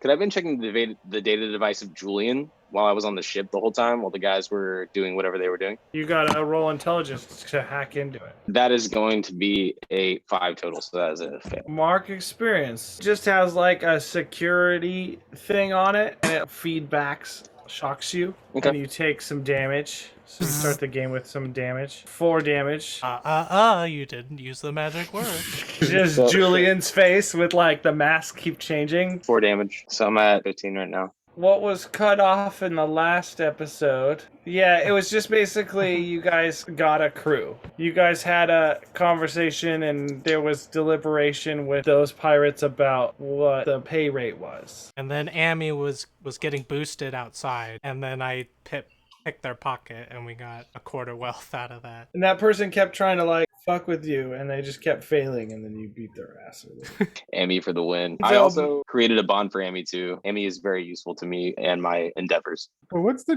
Could I have been checking the data device of Julian while I was on the ship the whole time while the guys were doing whatever they were doing? You got to roll intelligence to hack into it. That is going to be a 5 total, so that is a fail. Mark experience just has like a security thing on it, and it feedbacks, shocks you, and you take some damage. So you start the game with some damage. 4 damage. You didn't use the magic word. Just Julian's face with like the mask keep changing. 4 damage. So I'm at 15 right now. What was cut off in the last episode? Yeah, it was just basically you guys got a crew. You guys had a conversation and there was deliberation with those pirates about what the pay rate was. And then Amy was getting boosted outside, and then I picked their pocket, and we got a quarter wealth out of that. And that person kept trying to like fuck with you, and they just kept failing, and then you beat their ass with it. Amy for the win. I also created a bond for Amy too. Amy is very useful to me and my endeavors. Well, what's the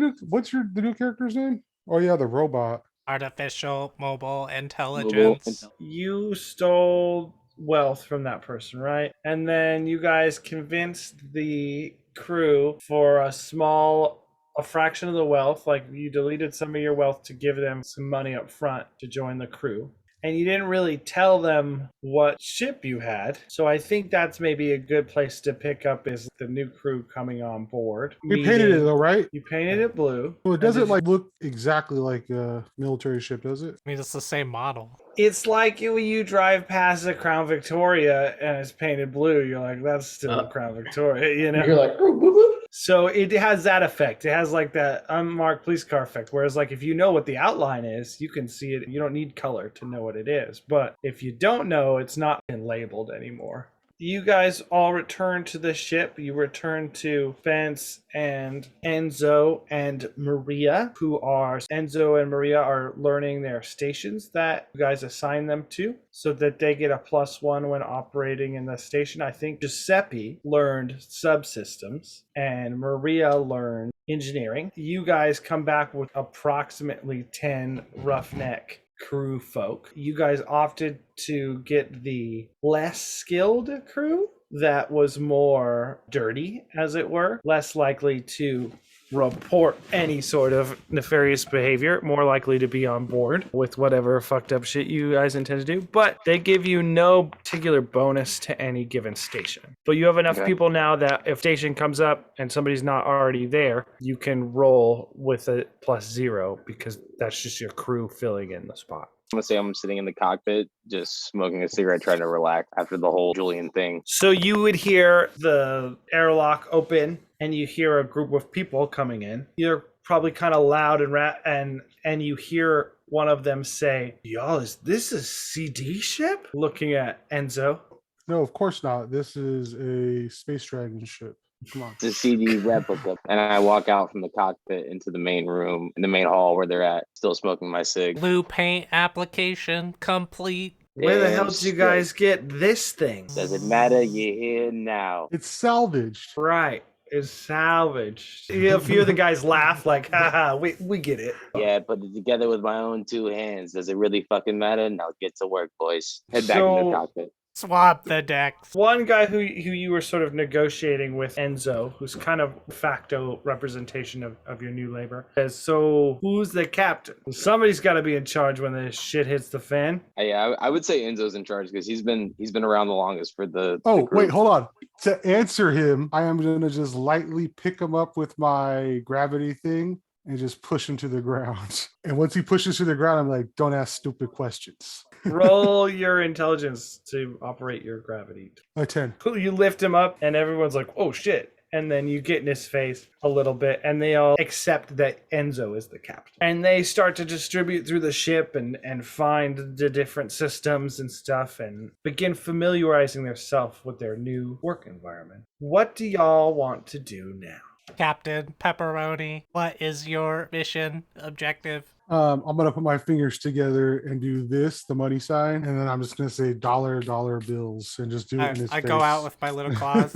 new character's name? Oh yeah, the robot. Artificial mobile intelligence. You stole wealth from that person, right? And then you guys convinced the crew for a fraction of the wealth, like you deleted some of your wealth to give them some money up front to join the crew. And you didn't really tell them what ship you had. So I think that's maybe a good place to pick up is the new crew coming on board. We painted it though, right? You painted it blue. Well, it doesn't like look exactly like a military ship, does it? I mean, it's the same model. It's like when you drive past a Crown Victoria and it's painted blue, you're like, that's still a Crown Victoria, you know? You're like, ooh, woo, woo. So it has that effect. It has like that unmarked police car effect. Whereas like if you know what the outline is, you can see it. You don't need color to know what it is. But if you don't know, it's not been labeled anymore. You guys all return to the ship. You return to Spence and Enzo and Maria, Enzo and Maria are learning their stations that you guys assign them to so that they get a +1 when operating in the station. I think Giuseppe learned subsystems and Maria learned engineering. You guys come back with approximately 10 roughneck crew folk. You guys opted to get the less skilled crew that was more dirty, as it were, less likely to report any sort of nefarious behavior, more likely to be on board with whatever fucked up shit you guys intend to do. But they give you no particular bonus to any given station. But you have enough people now that if station comes up and somebody's not already there, you can roll with a +0 because that's just your crew filling in the spot. I'm gonna say I'm sitting in the cockpit, just smoking a cigarette, trying to relax after the whole Julian thing. So you would hear the airlock open, and you hear a group of people coming in. You're probably kind of loud and you hear one of them say, "Y'all, is this a CD ship?" Looking at Enzo. No, of course not. This is a Space Dragon ship. Come on. It's a CD replica. And I walk out from the cockpit into the main room, in the main hall where they're at, still smoking my cig. Blue paint application complete. Where the hell did you guys get this thing? Doesn't matter, you're here now. It's salvaged. Right. It's salvaged. A few of the guys laugh like, haha, we get it. Yeah, put it together with my own 2 hands. Does it really fucking matter? Now get to work, boys. Head back into the cockpit. Swap the decks. One guy who you were sort of negotiating with, Enzo, who's kind of facto representation of your new labor, says, "So who's the captain? Somebody's got to be in charge when this shit hits the fan." Yeah, I would say Enzo's in charge because he's been around the longest for the. Oh, the wait, hold on. To answer him, I am gonna just lightly pick him up with my gravity thing and just push him to the ground. And once he pushes to the ground, I'm like, "Don't ask stupid questions." Roll your intelligence to operate your gravity. A 10. You lift him up, and everyone's like, "Oh shit!" And then you get in his face a little bit, and they all accept that Enzo is the captain. And they start to distribute through the ship and find the different systems and stuff, and begin familiarizing themselves with their new work environment. What do y'all want to do now? Captain Pepperoni, what is your mission objective? I'm gonna put my fingers together and do this, the money sign, and then I'm just gonna say dollar bills and just do it in his face. I go out with my little claws,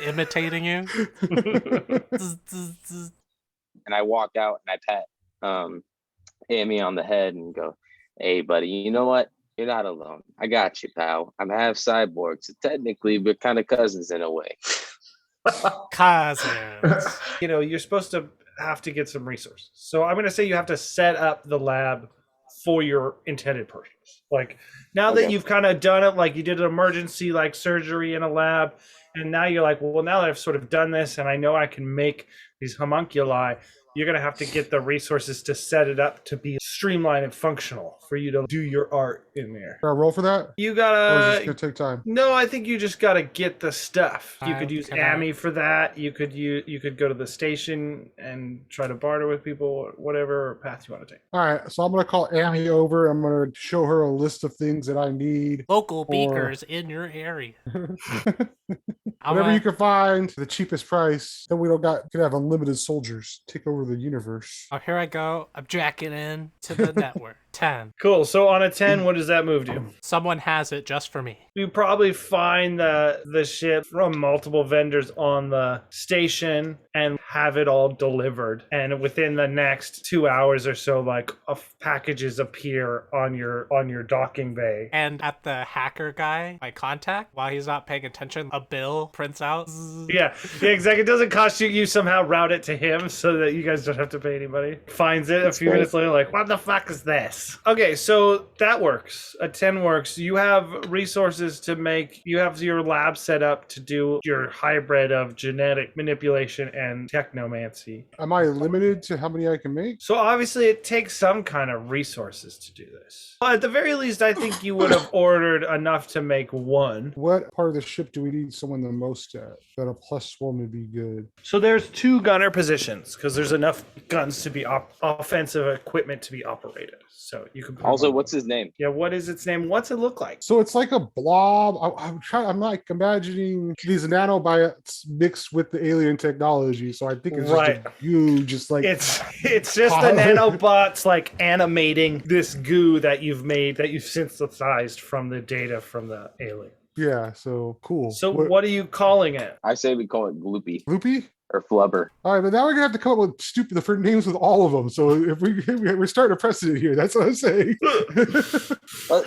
imitating you. And I walk out and I pat Amy on the head and go, "Hey, buddy, you know what? You're not alone. I got you, pal. I'm half cyborg, so technically we're kind of cousins in a way. Cousins. You're supposed to have to get some resources. So I'm going to say you have to set up the lab for your intended purpose. Like now that Okay. you've kind of done it, like you did an emergency like surgery in a lab, and now you're like, well, now that I've sort of done this and I know I can make these homunculi, you're going to have to get the resources to set it up to be streamlined and functional for you to do your art in there. Can I roll for that? You Or is gotta this gonna take time? No, I think you just got to get the stuff. You could use Can I- Amy for that. You could go to the station and try to barter with people, or whatever path you want to take. All right, so I'm gonna call Amy over. I'm gonna show her a list of things that I need. Local Or- beakers in your area. I'm Whatever gonna- you can find, the cheapest price. Then we could have unlimited soldiers take over the universe. Oh, here I go. I'm jacking in to the network. 10. Cool. So on a 10, what does that move to? Someone has it just for me. You probably find the shit from multiple vendors on the station and have it all delivered. And within the next 2 hours or so, like packages appear on your docking bay. And at the hacker guy, my contact, while he's not paying attention, a bill prints out. Yeah, exactly. It doesn't cost you. You somehow route it to him so that you guys don't have to pay anybody. Finds it a few great. minutes later, like, what the fuck is this? Okay, so that works. A 10 works. You have resources to make. You have your lab set up to do your hybrid of genetic manipulation and technomancy. Am I limited to how many I can make? So obviously, it takes some kind of resources to do this. Well, at the very least, I think you would have ordered enough to make one. What part of the ship do we need someone the most at? That a +1 would be good. So there's 2 gunner positions because there's enough guns to be offensive equipment to be operated. So you can put Also, them on. what's his name? Yeah, what is its name? What's it look like? So it's like a blob. I'm like imagining these nanobots mixed with the alien technology. So I think it's Right. just a goo, just like It's just the nanobots like animating this goo that you've made, that you've synthesized from the data from the alien. yeah. So cool. So what are you calling it? I say we call it Gloopy Loopy? or Flubber. All right, but now we're gonna have to come up with stupid different names with all of them. So if we're starting a precedent here, that's what I'm saying.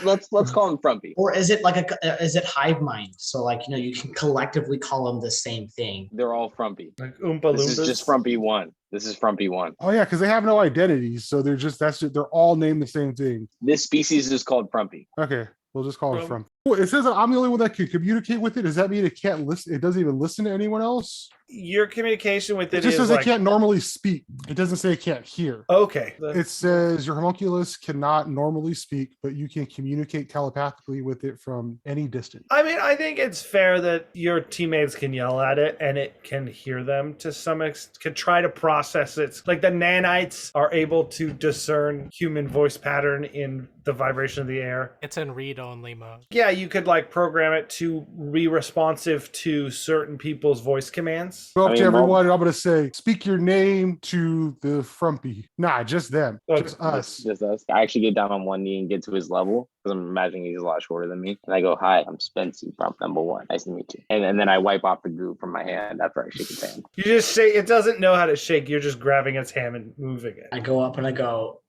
Let's call him Frumpy. Or is it like is it hive mind? So like, you can collectively call them the same thing. They're all Frumpy. Like Oompa This Loompas? is just Frumpy 1. This is Frumpy 1. Oh yeah, because they have no identities, so they're all named the same thing. This species is called Frumpy. Okay, we'll just call it From- from. Oh, it says that I'm the only one that can communicate with it. Does that mean it can't listen? It doesn't even listen to anyone else? Your communication with It it just is says like, it can't normally speak. It doesn't say it can't hear. okay. It says your homunculus cannot normally speak, but you can communicate telepathically with it from any distance. I mean, I think it's fair that your teammates can yell at it and it can hear them to some extent, can try to process it. Like the nanites are able to discern human voice pattern in the vibration of the air. It's in read-only mode. Yeah, you could like program it to be responsive to certain people's voice commands. Go up I to mean, everyone, and I'm going to say, speak your name to the frumpy. Nah, just them. Okay. Just us. Just us. I actually get down on one knee and get to his level because I'm imagining he's a lot shorter than me. And I go, "Hi, I'm Spency from number 1. Nice to meet you." And then I wipe off the goo from my hand after I shake his hand. You just shake. It doesn't know how to shake. You're just grabbing its hand and moving it. I go up and I go,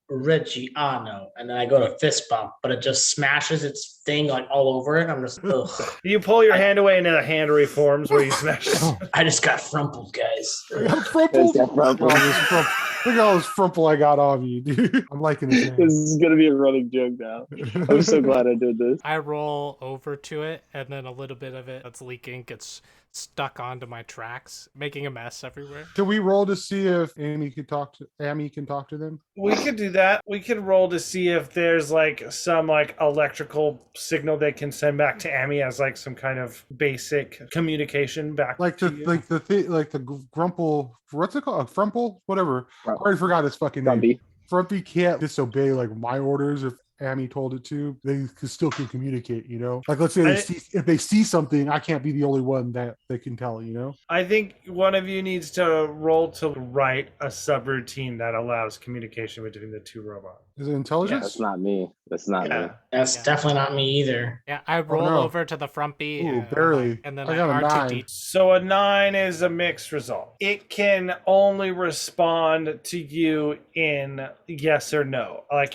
Reggiano, and then I go to fist bump, but it just smashes its thing like all over it. I'm just, ugh. You pull your hand away and the hand reforms where you smash it. I just got frumpled, guys. I'm frumpled. That's that Look Frumpy. at all this look at all this frumple I got on you, dude. I'm liking this. This is gonna be a running joke now. I'm so glad I did this. I roll over to it, and then a little bit of it that's leaking gets stuck onto my tracks, making a mess everywhere. Can we roll to see if Amy can talk to them? We could do that. We could roll to see if there's like some like electrical signal they can send back to Amy as like some kind of basic communication back Like to the you. like the thing, like the grumple. What's it called? A frumple? Whatever. I already forgot its fucking name. Frumpy. Frumpy can't disobey like my orders if Amy told it to. They still can communicate, you know. Like let's say if they see something, I can't be the only one that they can tell, you know. I think one of you needs to roll to write a subroutine that allows communication between the 2 robots. Is it intelligence? That's not me. That's not me. That's Yeah. definitely not me either. Yeah, I roll no. over to the frumpy. Ooh, and barely. And then I I got a R2D. 9. So a 9 is a mixed result. It can only respond to you in yes or no. Like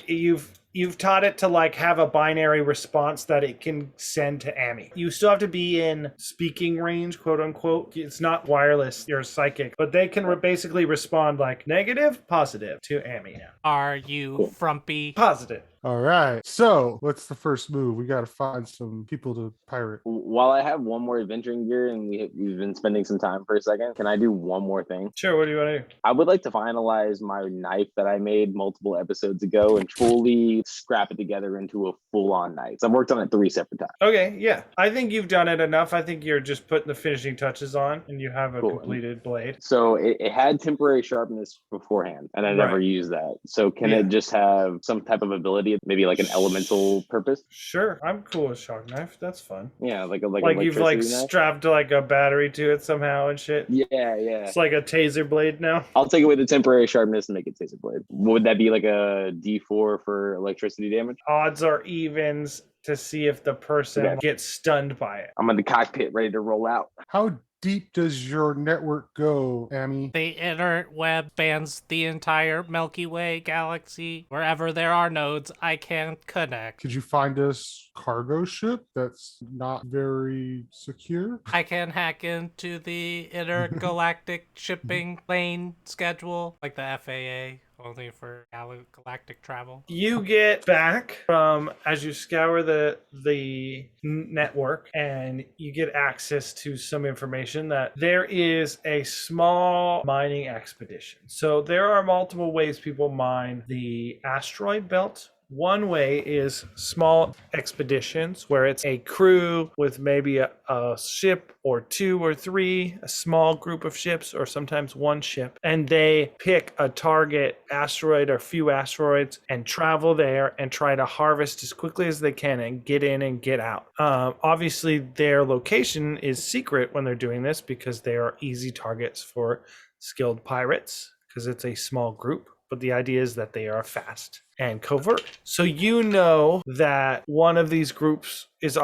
You've taught it to like have a binary response that it can send to Amy. You still have to be in speaking range, quote unquote. It's not wireless, you're psychic, but they can basically respond like negative, positive to Amy now. Are you frumpy? Positive. All right. So what's the first move? We got to find some people to pirate. While I have one more adventuring gear and we've been spending some time for a second, can I do one more thing? Sure, what do you want to do? I would like to finalize my knife that I made multiple episodes ago and fully scrap it together into a full-on knife. So I've worked on it 3 separate times. Okay, yeah. I think you've done it enough. I think you're just putting the finishing touches on and you have a completed blade. So it had temporary sharpness beforehand, and I never used that. So can it just have some type of ability, maybe like an elemental purpose? Sure, I'm cool with shock knife. That's fun. Yeah, like you've like knife? strapped like a battery to it somehow and shit. Yeah. It's like a taser blade now. I'll take away the temporary sharpness and make it taser blade. Would that be like a D4 for electricity damage? Odds are evens to see if the person gets stunned by it. I'm in the cockpit ready to roll out. How deep does your network go, Amy? The interweb spans the entire Milky Way galaxy. Wherever there are nodes, I can connect. Could you find us cargo ship that's not very secure? I can hack into the intergalactic shipping lane schedule, like the FAA. Only for galactic travel. You get back from, as you scour the network, and you get access to some information that there is a small mining expedition. So there are multiple ways people mine the Asteroid Belt. One way is small expeditions where it's a crew with maybe a ship or 2 or 3, a small group of ships, or sometimes one ship, and they pick a target asteroid or few asteroids and travel there and try to harvest as quickly as they can and get in and get out. Obviously, their location is secret when they're doing this because they are easy targets for skilled pirates because it's a small group. But the idea is that they are fast and covert. So you know that one of these groups is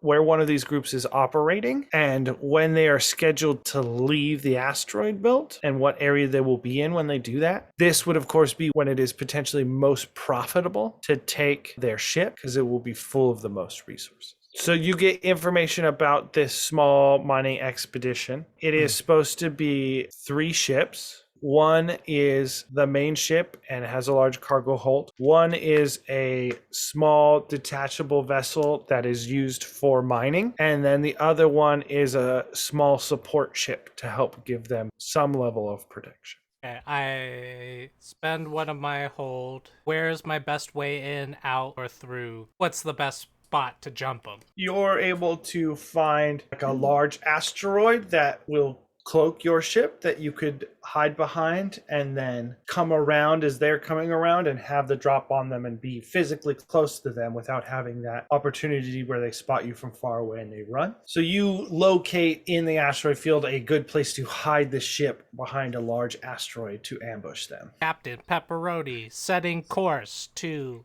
where one of these groups is operating, and when they are scheduled to leave the asteroid belt and what area they will be in when they do that. This would of course be when it is potentially most profitable to take their ship because it will be full of the most resources. So you get information about this small mining expedition. It is supposed to be 3 ships. One is the main ship and it has a large cargo hold. One is a small detachable vessel that is used for mining. And then the other one is a small support ship to help give them some level of protection. Okay, I spend one of my hold. Where's my best way in, out, or through? What's the best spot to jump them? You're able to find like a large asteroid that will cloak your ship that you could hide behind and then come around as they're coming around and have the drop on them and be physically close to them without having that opportunity where they spot you from far away and they run. So you locate in the asteroid field a good place to hide the ship behind a large asteroid to ambush them. Captain Pepperoni setting course to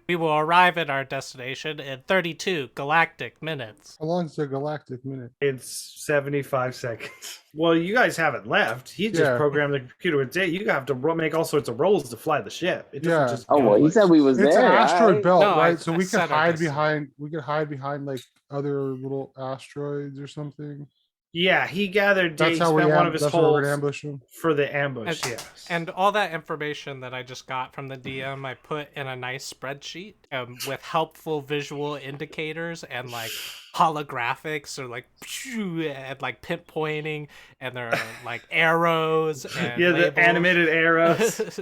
we will arrive at our destination in 32 galactic minutes. How long is a galactic minute? It's 75 seconds. Well, you guys haven't left. He just programmed the computer with data. You have to make all sorts of rolls to fly the ship. It doesn't just go he said we was there. It's an asteroid belt, No, right? So I we could said hide this. behind. We could hide behind like other little asteroids or something. Yeah, he gathered That's data, how spent we one of his that's where we're holes gonna ambush them. for the ambush, yes. And all that information that I just got from the DM, I put in a nice spreadsheet with helpful visual indicators and like holographics or like and like pinpointing, and there are like arrows and Yeah, labels. the animated arrows.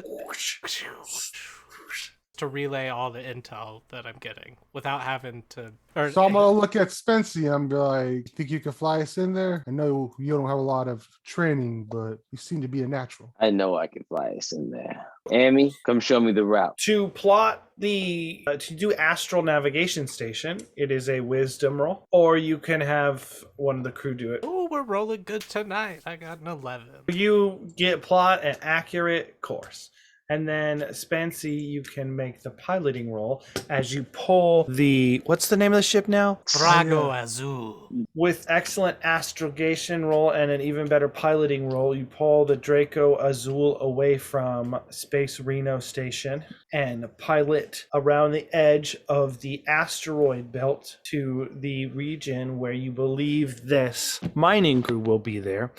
To relay all the intel that I'm getting without having to. So I'm gonna look at Spency. I'm be like, think you can fly us in there? I know you don't have a lot of training, but you seem to be a natural. I know I can fly us in there. Amy, come show me the route. To plot to do astral navigation station, it is a wisdom roll, or you can have one of the crew do it. Oh, we're rolling good tonight. I got an 11. You plot an accurate course. And then, Spency, you can make the piloting roll as you pull what's the name of the ship now? Drago Azule. With excellent astrogation roll and an even better piloting roll, you pull the Drago Azule away from Space Reno Station and pilot around the edge of the asteroid belt to the region where you believe this mining crew will be there.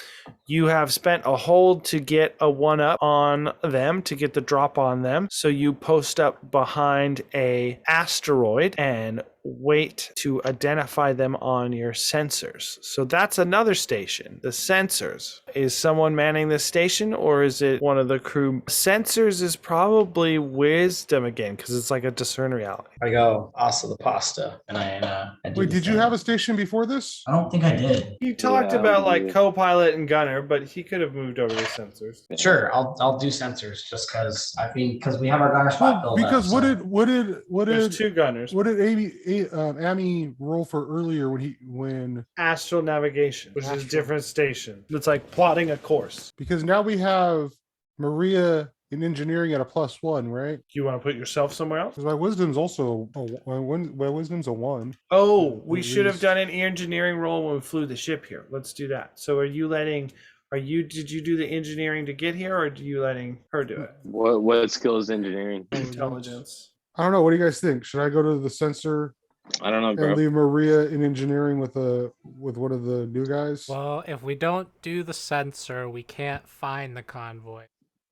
You have spent a hold to get a one-up on them, to get the drop on them. So you post up behind a asteroid and wait to identify them on your sensors. So that's another station. The sensors. Is someone manning this station or is it one of the crew? Sensors is probably wisdom again because it's like a discern reality. I go also the pasta, and I do Wait, the did you thing. have a station before this? I don't think I did. You talked Yeah, about like yeah. co-pilot and gunner, but he could have moved over to sensors. Sure, I'll do sensors just because we have our gunner spot Well, built because up. what There's did two gunners. what did Amy roll for earlier when Astral navigation, which is a Astral. different station. It's like plotting a course. because now we have Maria in engineering at a +1, right? Do you want to put yourself somewhere else? Because my wisdom's also my wisdom's a 1. Oh, we At should have least. done an engineering roll when we flew the ship here. Let's do that. So did you do the engineering to get here or are you letting her do it? What skill is engineering? Intelligence. I don't know. What do you guys think? Should I go to the sensor I don't know, and bro. leave Maria in engineering with one of the new guys? Well, if we don't do the sensor, we can't find the convoy.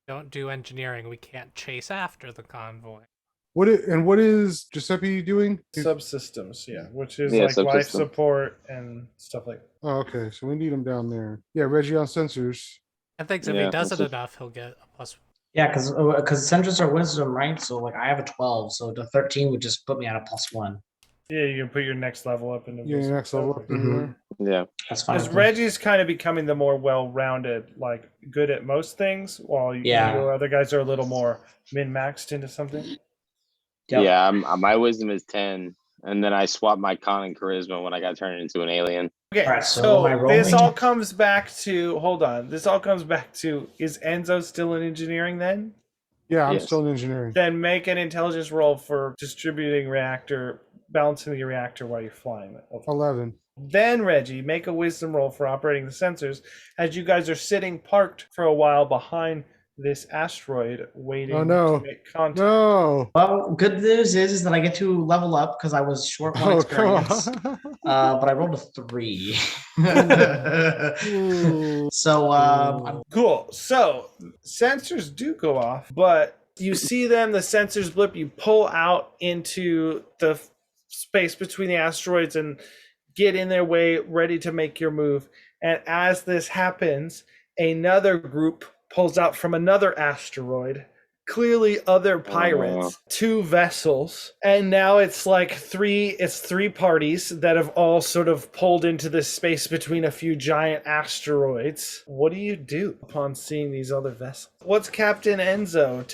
Don't do engineering, we can't chase after the convoy. What is Giuseppe doing? Subsystems, yeah, which is Yeah, like life subsystem. support and stuff like that. Oh, okay. So we need him down there. Yeah, Reggie on sensors. I think if Yeah, he does it that's it. enough, he'll get a plus. Yeah, because sensors are wisdom, right? So like I have a 12, so the 13 would just put me at a +1. Yeah, you can put your next level up into Yeah, next level up in Mhm. there. Yeah. That's fine. Because Reggie's kind of becoming the more well-rounded, like good at most things, while Yeah. your other guys are a little more min-maxed into something. Yep. Yeah, my wisdom is 10. And then I swapped my con and charisma when I got turned into an alien. Okay, Alright, so so am I this rolling? all comes back to This all comes back to is Enzo still in engineering then? Yeah, I'm Yes. still in engineering. Then make an intelligence roll for distributing reactor, balancing the reactor while you're flying it. 11. Then Reggie, make a wisdom roll for operating the sensors as you guys are sitting parked for a while behind this asteroid waiting Oh, no. to make contact. No. Well, good news is that I get to level up because I was short one Oh, come experience. on. But I rolled a 3. Ooh. So I'm Cool. So sensors do go off, but you see them, the sensors blip, you pull out into the space between the asteroids and get in their way, ready to make your move. And as this happens, another group pulls out from another asteroid. Clearly other pirates, 2 vessels, and now it's like three parties that have all sort of pulled into this space between a few giant asteroids. What do you do upon seeing these other vessels? What's Captain Enzo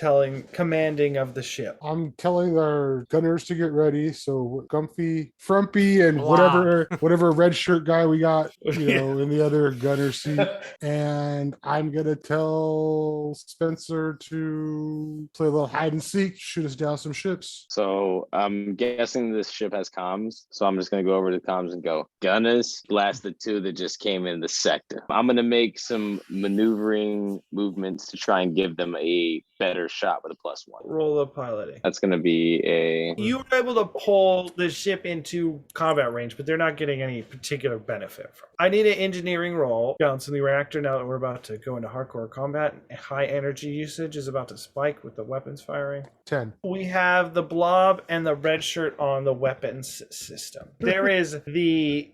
commanding of the ship? I'm telling our gunners to get ready. So Gumpy, Frumpy, and Blob. whatever red shirt guy we got, in the other gunner seat. And I'm gonna tell Spencer to play a little hide and seek, shoot us down some ships. So I'm guessing this ship has comms. So I'm just gonna go over to comms and go, Gunners, blast the 2 that just came in the sector. I'm gonna make some maneuvering movements to try and give them a better shot with a +1. Roll of piloting. That's gonna be a You were able to pull the ship into combat range, but they're not getting any particular benefit from it. I need an engineering roll. Balancing the reactor now that we're about to go into hardcore combat. High energy usage is about to spike with the weapons firing. 10. We have the blob and the red shirt on the weapons system. There is the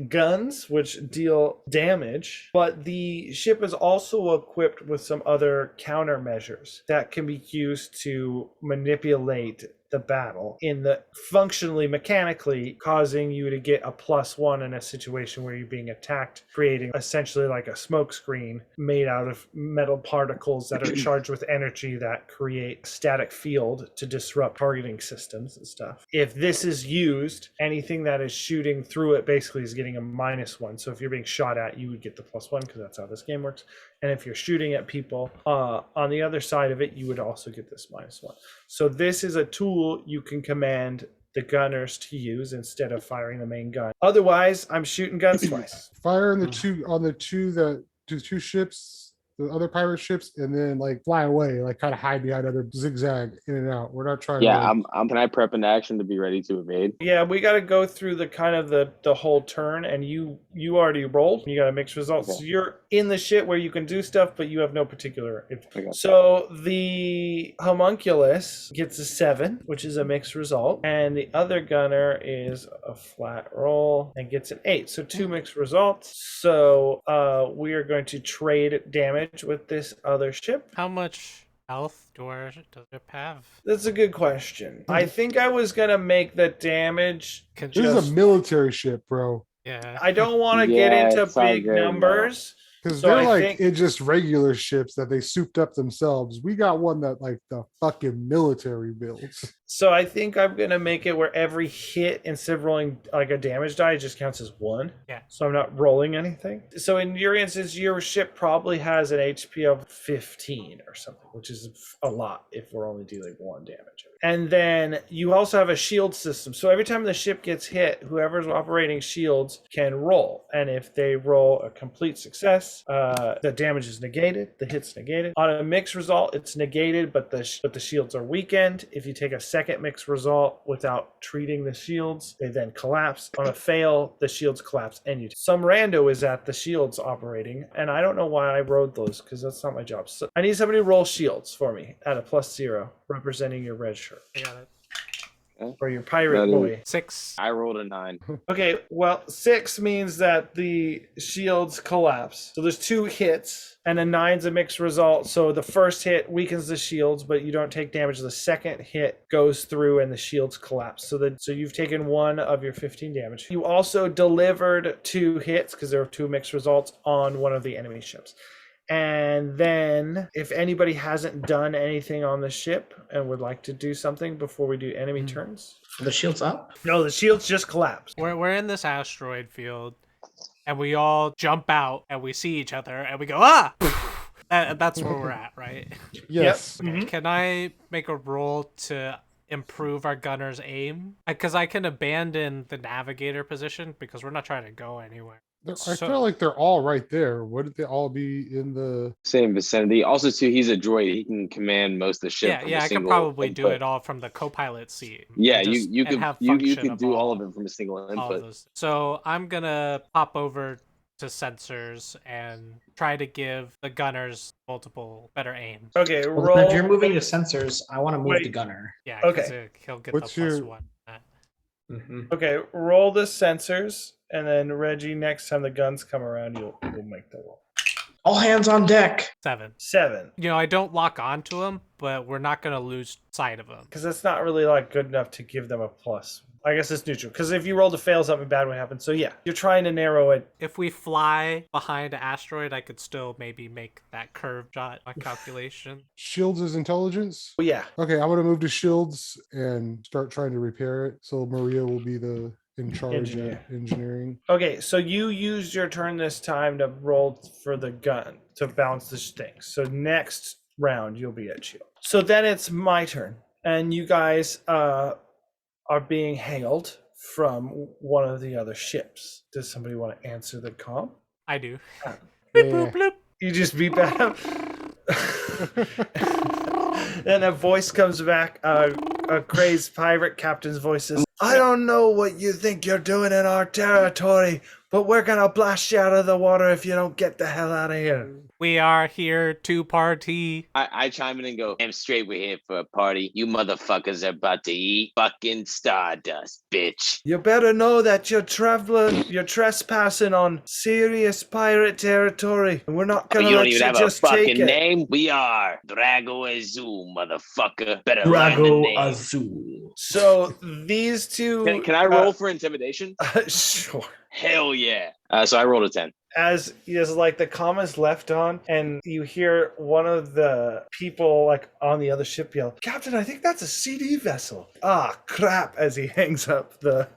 guns, which deal damage, but the ship is also equipped with some other countermeasures that can be used to manipulate the battle in the functionally mechanically causing you to get a +1 in a situation where you're being attacked, creating essentially like a smoke screen made out of metal particles that are charged with energy that create a static field to disrupt targeting systems and stuff. If this is used, anything that is shooting through it basically is getting a -1. So if you're being shot at, you would get the +1 because that's how this game works. And if you're shooting at people on the other side of it, you would also get this -1. So this is a tool you can command the gunners to use instead of firing the main gun. Otherwise, I'm shooting guns twice. Fire on the two ships, the other pirate ships, and then like fly away, like kind of hide behind other zigzag in and out. We're not trying Yeah, to. can I prep an action to be ready to evade? Yeah, we got to go through the kind of the whole turn, and you already rolled. You got a mixed results. Okay. So you're in the shit where you can do stuff, but you have no particular. Okay. So the homunculus gets a 7, which is a mixed result, and the other gunner is a flat roll and gets an 8. So 2 mixed results. So we are going to trade damage with this other ship. How much health does it have? That's a good question. I think I was gonna make the damage. This is a military ship, bro. Yeah. I don't want to Yeah, get into it's not big great, no. numbers. Because So they're I like think- in just regular ships that they souped up themselves. We got one that like the fucking military builds. So I think I'm gonna make it where every hit, instead of rolling like a damage die, it just counts as 1. Yeah. So I'm not rolling anything. So in your instance, your ship probably has an HP of 15 or something, which is a lot if we're only dealing 1 damage. And then you also have a shield system. So every time the ship gets hit, whoever's operating shields can roll. And if they roll a complete success, the damage is negated, the hit's negated. On a mixed result, it's negated, but the shields are weakened. If you take a second mixed result without treating the shields, they then collapse. On a fail, the shields collapse and you. Some rando is at the shields operating, and I don't know why I wrote those because that's not my job. So I need somebody to roll shields for me at a +0, representing your red shirt I got it. or your pirate That is- boy. 6. I rolled a 9. Okay, well, 6 means that the shields collapse. So there's 2 hits, and a 9's a mixed result. So the first hit weakens the shields, but you don't take damage. The second hit goes through, and the shields collapse. So you've taken 1 of your 15 damage. You also delivered 2 hits because there were 2 mixed results on one of the enemy ships. And then if anybody hasn't done anything on the ship and would like to do something before we do enemy turns. Are the shields up? No, the shields just collapse. We're in this asteroid field, and we all jump out, and we see each other, and we go, ah! That's where we're at, right? Yes. Yep. Mhm. Can I make a roll to improve our gunner's aim? Because I can abandon the navigator position because we're not trying to go anywhere. I So- feel like they're all right there. Wouldn't they all be in the? Same vicinity. Also, too, he's a droid. He can command most of the ship. from a Yeah, I could single probably do input. it all from the co-pilot seat. Yeah, and just- you and could have you function could do all of it from a single all of input. those. So I'm gonna pop over to sensors and try to give the gunners multiple better aim. Okay, Well, roll. if you're moving to sensors, I want to move Wait. the gunner. Yeah, 'cause Okay. he'll get What's the plus your- 1. Okay, roll the sensors, and then Reggie, next time the guns come around, you'll make the roll. All hands on deck. 7. 7, You know, I don't lock onto him, but we're not gonna lose sight of him. because that's not really like good enough to give them a plus. I guess it's neutral, because if you roll to fail, something bad would happen. So yeah, you're trying to narrow it. If we fly behind an asteroid, I could still maybe make that curve shot calculation. Shields is intelligence. Well, yeah, Okay, I'm gonna move to shields and start trying to repair it. So Maria will be the in charge Engineer. of engineering. okay, so you used your turn this time to roll for the gun to balance the thing. So next round, you'll be at shield. So then it's my turn, and you guys are being hailed from one of the other ships. Does somebody want to answer the comm? I do. Yeah. Bloop, bloop. You just beep at him. Then a voice comes back, a crazed pirate captain's voice says, I don't know what you think you're doing in our territory, but we're gonna blast you out of the water if you don't get the hell out of here. We are here to party. I chime in and go, damn straight, we're here for a party. You motherfuckers are about to eat fucking stardust, bitch. You better know that you're trespassing on serious pirate territory, and we're not But gonna you don't let even you have a just take fucking it. name. We are Drago Azule, motherfucker. Better learn the Drago name. Azule. So these two, Can I roll for intimidation? sure. Hell yeah. So I rolled a 10. As like the comm is left on, and you hear one of the people like on the other ship yell, Captain, I think that's a CD vessel. Ah, crap, as he hangs up the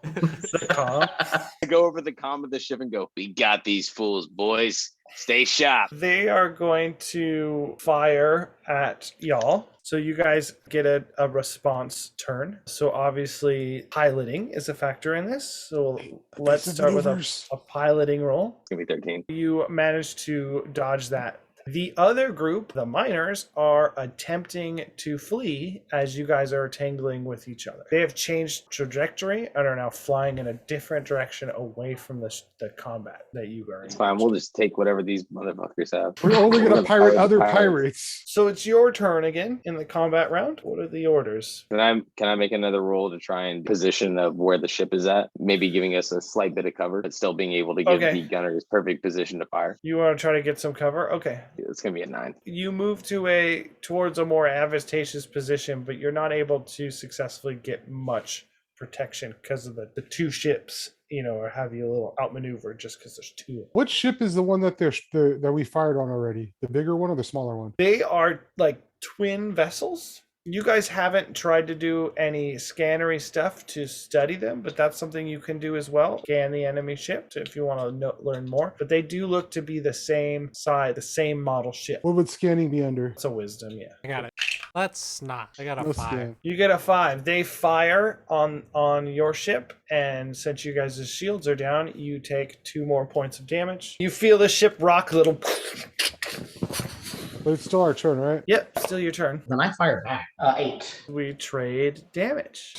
comm. I go over the comm of the ship and go, we got these fools, boys. Stay sharp. They are going to fire at y'all. So you guys get a response turn. So obviously piloting is a factor in this. So let's start with a piloting roll. It's gonna be 13. You managed to dodge that. The other group, the miners, are attempting to flee as you guys are tangling with each other. They have changed trajectory and are now flying in a different direction away from the combat that you are in. It's fine. We'll just take whatever these motherfuckers have. We're only gonna pirate other pirates. So it's your turn again in the combat round. What are the orders? Can I make another roll to try and position of where the ship is at? Maybe giving us a slight bit of cover, but still being able to give the gunners perfect position to fire. You want to try to get some cover? Okay. It's gonna be a 9. You move towards a more advantageous position, but you're not able to successfully get much protection because of the two ships, or have you a little outmaneuvered just because there's two. What ship is the one that that we fired on already? The bigger one or the smaller one? They are like twin vessels. You guys haven't tried to do any scannery stuff to study them, but that's something you can do as well. Scan the enemy ship if you want to learn more. But they do look to be the same size, the same model ship. What would scanning be under? It's a wisdom, yeah. I got it. Let's not. I got a 5. Scan. You get a 5. They fire on your ship, and since you guys' shields are down, you take 2 more points of damage. You feel the ship rock a little. But it's still our turn, right? Yep, still your turn. Then I fire back. 8. We trade damage.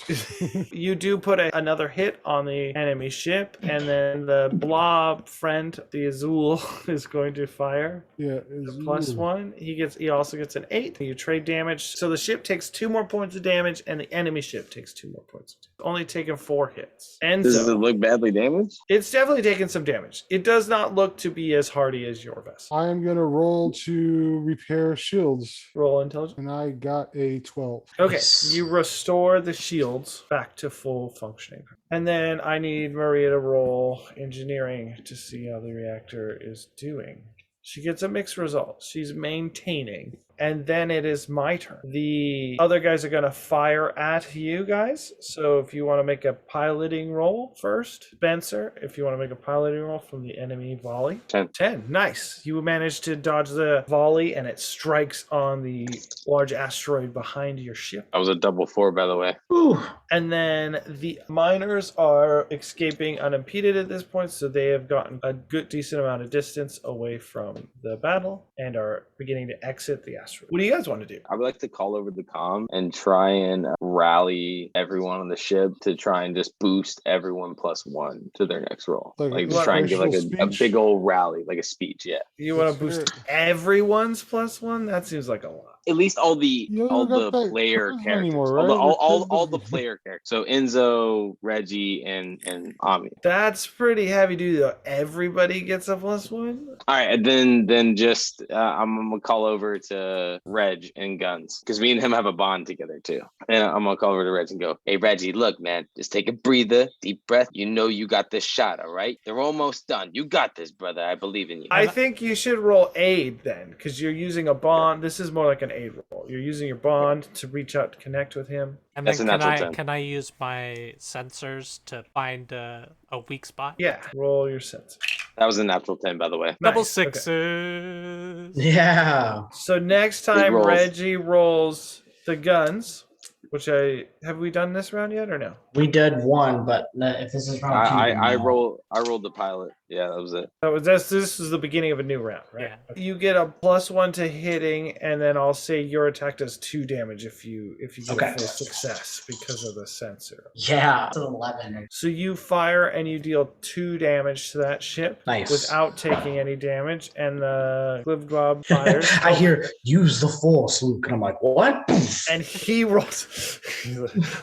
You do put another hit on the enemy ship, and then the blob friend, the Azule, is going to fire. Yeah. +1. He also gets an 8. You trade damage. So the ship takes 2 more points of damage, and the enemy ship takes 2 more points of damage. Only taken 4 hits. And does it look badly damaged? It's definitely taken some damage. It does not look to be as hardy as your vessel. I am gonna roll to repair shields. Roll intelligence. And I got a 12. Okay, Nice. you restore the shields back to full functioning. And then I need Maria to roll engineering to see how the reactor is doing. She gets a mixed result. She's maintaining. And then it is my turn. The other guys are going to fire at you guys. So if you want to make a piloting roll first, Spencer, if you want to make a piloting roll from the enemy volley. 10. 10. Nice. You managed to dodge the volley and it strikes on the large asteroid behind your ship. That was a double 4, by the way. Ooh. And then the miners are escaping unimpeded at this point, so they have gotten a good decent amount of distance away from the battle and are beginning to exit the asteroid. What do you guys want to do? I would like to call over the comm and try and rally everyone on the ship to try and just boost everyone +1 to their next roll. Like just try and give like a big old rally, like a speech. Yeah. You want to boost everyone's +1? That seems like a lot. At least all the player characters, anymore, right? all the player characters. So Enzo, Reggie, and Ami. That's pretty heavy duty though. Everybody gets a +1. All right, and then just I'm gonna call over to Reg and Guns because me and him have a bond together too. And I'm gonna call over to Reg and go, "Hey Reggie, look, man, just take a breather, deep breath. You know you got this shot, all right? They're almost done. You got this, brother. I believe in you." I think you should roll aid then, because you're using a bond. This is more like an aid roll. You're using your bond to reach out to connect with him. And That's then a natural 10. can I use my sensors to find a weak spot? Yeah, roll your sense. That was a natural 10, by the way. Double Nice, okay. 6s. Yeah. So next time rolls. Reggie rolls the guns, which have we done this round yet or no? We did 1, but if this is round 2, I no. rolled the pilot. Yeah, that was it. This is the beginning of a new round, right? Yeah. You get a +1 to hitting, and then I'll say your attack does 2 damage if you get Okay. a full success because of the sensor. Yeah. It's an 11. So you fire and you deal 2 damage to that ship Nice. without taking any damage, and the Glib Glob fires. I hear use the force, Luke, and I'm like, what? And he rolls.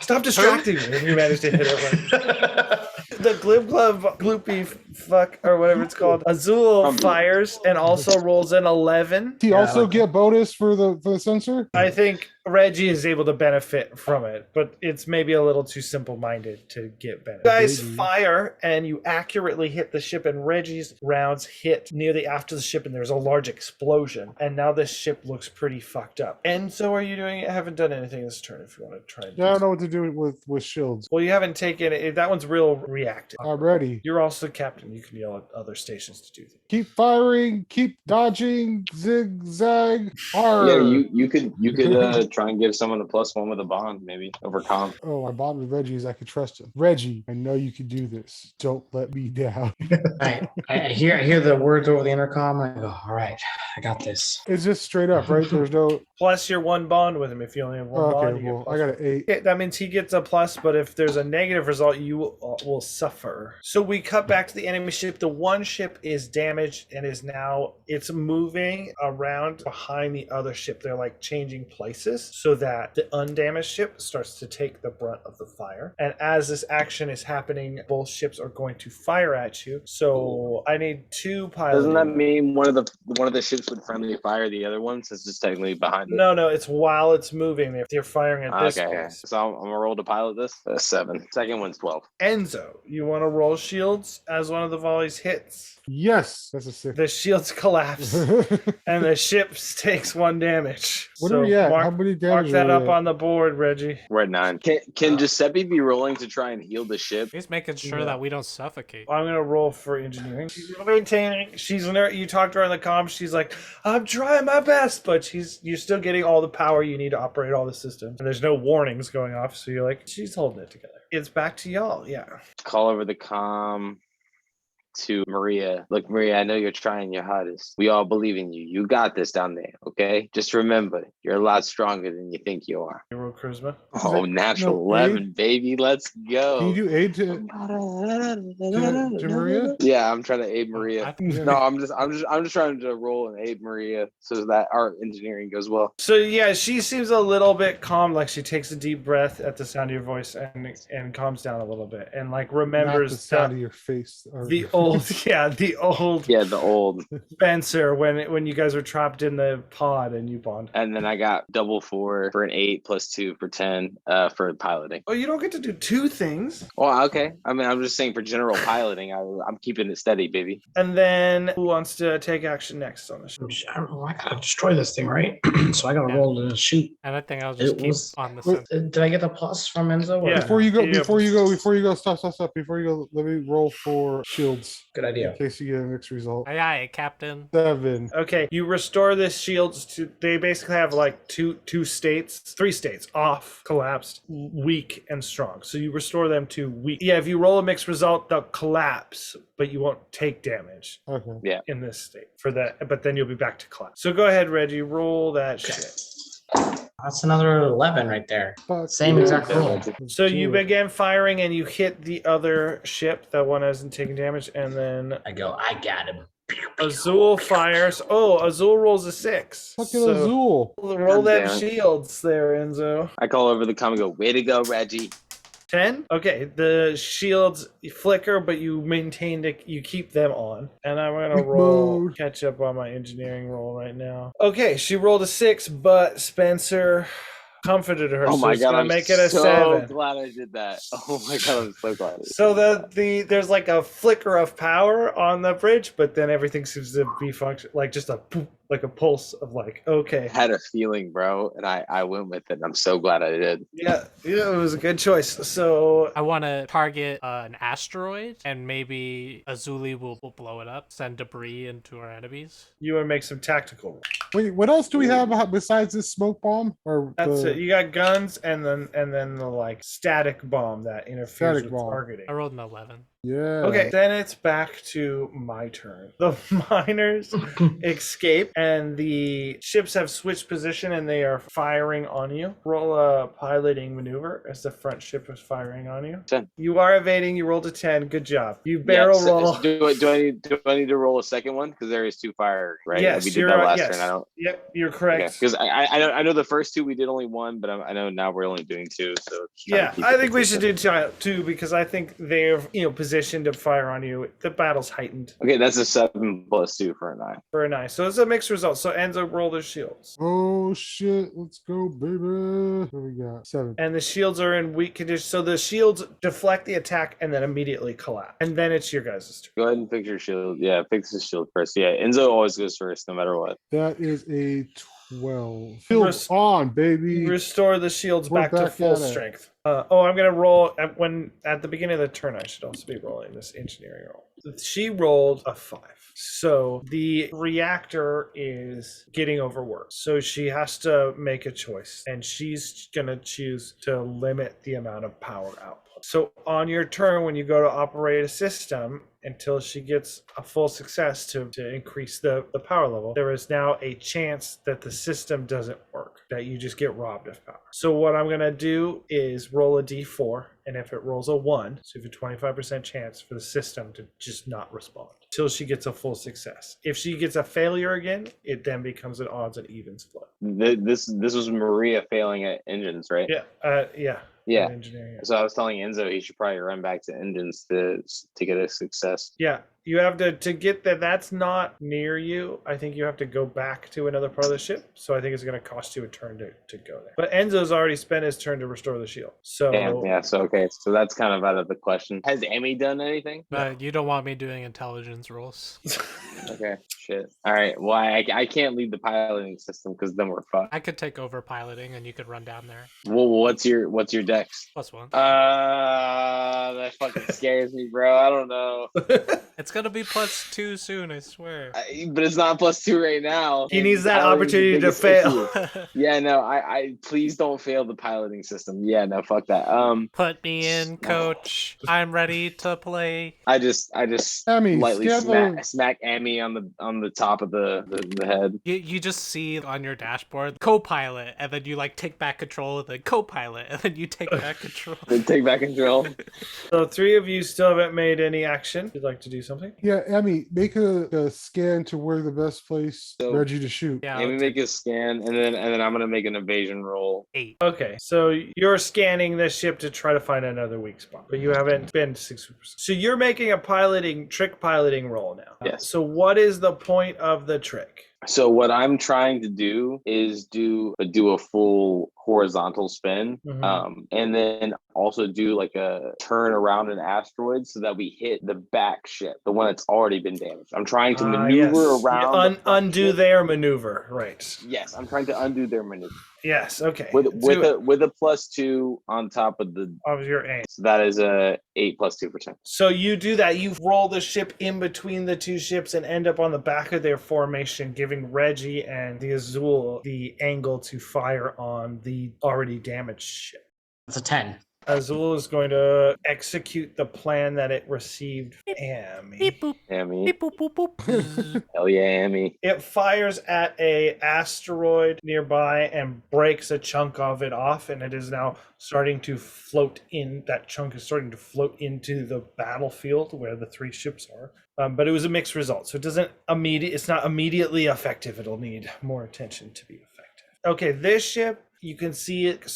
Stop distracting me! And you manage to hit it. The Glib Glove Gloopy fuck or whatever it's called. Azule fires and also rolls an 11. Do you also get bonus for the sensor? I think Reggie is able to benefit from it, but it's maybe a little too simple-minded to get benefit. You guys fire and you accurately hit the ship, and Reggie's rounds hit near the aft of the ship, and there's a large explosion. And now this ship looks pretty fucked up. And so are you doing it? I haven't done anything this turn if you want to try and Yeah, I don't know what to do with shields. Well, you haven't taken it. That one's real reactive. I'm ready. You're also captain. and you can yell at other stations to do that. Keep firing, keep dodging, zigzag. Arr. Yeah, you could try and give someone a +1 with a bond, maybe over comp. Oh, my bond with Reggie is I could trust him. Reggie, I know you could do this. Don't let me down. I hear the words over the intercom. I go, all right, I got this. It's just straight up, right? There's no. Plus your 1 bond with him. If you only have 1 bond, Okay, you well, get I got an 8. Okay, that means he gets a plus, but if there's a negative result, you will suffer. So we cut back to the enemy ship. The one ship is damaged and it's moving around behind the other ship. They're like changing places so that the undamaged ship starts to take the brunt of the fire. And as this action is happening, both ships are going to fire at you. So I need 2 pilots. Doesn't that mean one of the ships would friendly fire the other one since it's technically behind it? No, it's while it's moving. They're firing at this place. So I'm gonna roll to pilot this. 7. Second one's 12. Enzo, you want to roll shields as one of the volleys hits? Yes, that's a 6. The shields collapse and the ship takes 1 damage. What are we at? How many damage Mark that are we up at? on the board, Reggie. We're at 9. Can Giuseppe be rolling to try and heal the ship? He's making sure that we don't suffocate. I'm gonna roll for engineering. She's maintaining. She's you talked to her on the comms. She's like, I'm trying my best, but you're still getting all the power you need to operate all the systems. And there's no warnings going off, so you're like, she's holding it together. It's back to y'all, yeah. Call over the comm to Maria. Look, Maria, I know you're trying your hardest. We all believe in you. You got this down there, okay? Just remember, you're a lot stronger than you think you are. You roll charisma. Oh, natural 11, baby. Let's go. Can you do aid to Maria? Yeah, I'm trying to aid Maria. No, I'm just trying to roll and aid Maria so that our engineering goes well. So yeah, she seems a little bit calm, like she takes a deep breath at the sound of your voice and calms down a little bit and like remembers Not the sound of your face. The old Spencer when you guys were trapped in the pod and you bond. And then I got double 4 for an 8 plus 2 for 10 for piloting. Oh, you don't get to do 2 things. Oh, okay. I mean, I'm just saying for general piloting, I'm keeping it steady, baby. And then who wants to take action next on the show? I gotta destroy this thing, right? So I gotta roll to shoot. And I think I'll just keep on the side. Did I get the plus from Enzo? Yeah. Before you go, stop. Before you go, let me roll for shields. Good idea. In case you get a mixed result. Aye, aye, Captain. 7. Okay, you restore this shields to. They basically have like three states: off, collapsed, weak, and strong. So you restore them to weak. Yeah, if you roll a mixed result, they'll collapse, but you won't take damage. Okay. Yeah. In this state for that, but then you'll be back to collapse. So go ahead, Reggie. Roll that shit. That's another 11 right there. Fuck Same yeah. exact roll. So you begin firing and you hit the other ship. That one hasn't taken damage, and then I go, I got him. Azule fires. Oh, Azule rolls a 6. Fucking Azule. Roll them Damn. shields there, Enzo. I call over the comm and go, way to go, Reggie. 10. Okay, the shields flicker, but you maintain you keep them on. And I'm gonna roll catch up on my engineering roll right now. Okay, she rolled a 6, but Spencer comforted her. Oh my so god, gonna I'm make it a so 7. glad I did that. Oh my god, I'm so glad. So there's like a flicker of power on the bridge, but then everything seems to be function like just a poop, like a pulse of like, okay. I had a feeling, bro, and I went with it. And I'm so glad I did. Yeah, it was a good choice. So I want to target an asteroid, and maybe Azule will blow it up, send debris into our enemies. you want to make some tactical rolls. Wait, what else do we have besides this smoke bomb? Or That's it. You got guns and then the like static bomb that interferes with targeting. I rolled an 11. Yeah. Okay, then it's back to my turn. The miners escape and the ships have switched position and they are firing on you. Roll a piloting maneuver as the front ship is firing on you. 10. You are evading. You rolled a 10. Good job. You barrel roll. Do I need to roll a second one? Because there is 2 fire, right? Yes, we did that last turn. I don't. Yep, you're correct. Because I know the first 2 we did only 1, but I know now we're only doing 2. So Yeah, I think we should do 2 because I think they're positioned to fire on you. The battle's heightened. Okay, that's a 7 plus 2 for a 9. For a 9. So it's a mixed result. So Enzo roll their shields. Oh shit! Let's go, baby. What we got? 7. And the shields are in weak condition. So the shields deflect the attack and then immediately collapse. And then it's your guys' turn. Go ahead and fix your shield. Yeah, fix the shield first. Yeah, Enzo always goes first, no matter what. That is a Well, shields on, baby. Restore the shields We're back to back full at it. strength. I'm gonna roll at the beginning of the turn. I should also be rolling this engineering roll. She rolled a 5, so the reactor is getting overworked. So she has to make a choice, and she's gonna choose to limit the amount of power output. So on your turn, when you go to operate a system, until she gets a full success to increase the power level, there is now a chance that the system doesn't work, that you just get robbed of power. So what I'm going to do is roll a d4, and if it rolls a 1, so you have a 25% chance for the system to just not respond until she gets a full success. If she gets a failure again, it then becomes an odds and evens split. This was Maria failing at engines, right? Yeah. Engineering. So I was telling Enzo he should probably run back to engines to get a success. Yeah. You have to get that. That's not near you. I think you have to go back to another part of the ship. So I think it's going to cost you a turn to go there. But Enzo's already spent his turn to restore the shield. So yeah. So okay. So that's kind of out of the question. Has Emmy done anything? You don't want me doing intelligence rolls. Okay. Shit. All right. Well, I can't lead the piloting system because then we're fucked. I could take over piloting, and you could run down there. Well, what's your dex? +1. That fucking scares me, bro. I don't know. It's gonna be +2 soon, I swear. But it's not +2 right now. He needs that opportunity to fail. Yeah, no, I please don't fail the piloting system. Yeah, no, fuck that. Put me in, coach. I'm ready to play. I just Emmy, lightly schedule- smack Emmy on the top of the head. You just see on your dashboard co-pilot, and then you like take back control of the co-pilot, and then you take back control. Take back control. So 3 of you still haven't made any action. You'd like to do something? Yeah, Emmy, make a scan to where the best place So- Reggie to shoot. Yeah, Emmy make a scan, and then I'm gonna make an evasion roll. 8. Okay, so you're scanning this ship to try to find another weak spot, but you haven't been 60%. So you're making a trick piloting roll now. Yes. So what is the point of the trick? So what I'm trying to do is do a full horizontal spin, and then also do like a turn around an asteroid so that we hit the back ship, the one that's already been damaged. I'm trying to maneuver around. Undo their maneuver, right? Yes, I'm trying to undo their maneuver. Yes. Okay. With a +2 on top of your aim. So that is a 8 + 2%. So you do that. You roll the ship in between the two ships and end up on the back of their formation, giving Reggie and the Azule the angle to fire on the already damaged ship. That's a 10. Azule is going to execute the plan that it received. Emmy. Beep boop. Emmy. Beep boop boop boop. Hell yeah, Emmy. It fires at a asteroid nearby and breaks a chunk of it off, and it is now starting to float in. That chunk is starting to float into the battlefield where the 3 ships are. But it was a mixed result, so it's not immediately effective. It'll need more attention to be effective. Okay, this ship, you can see it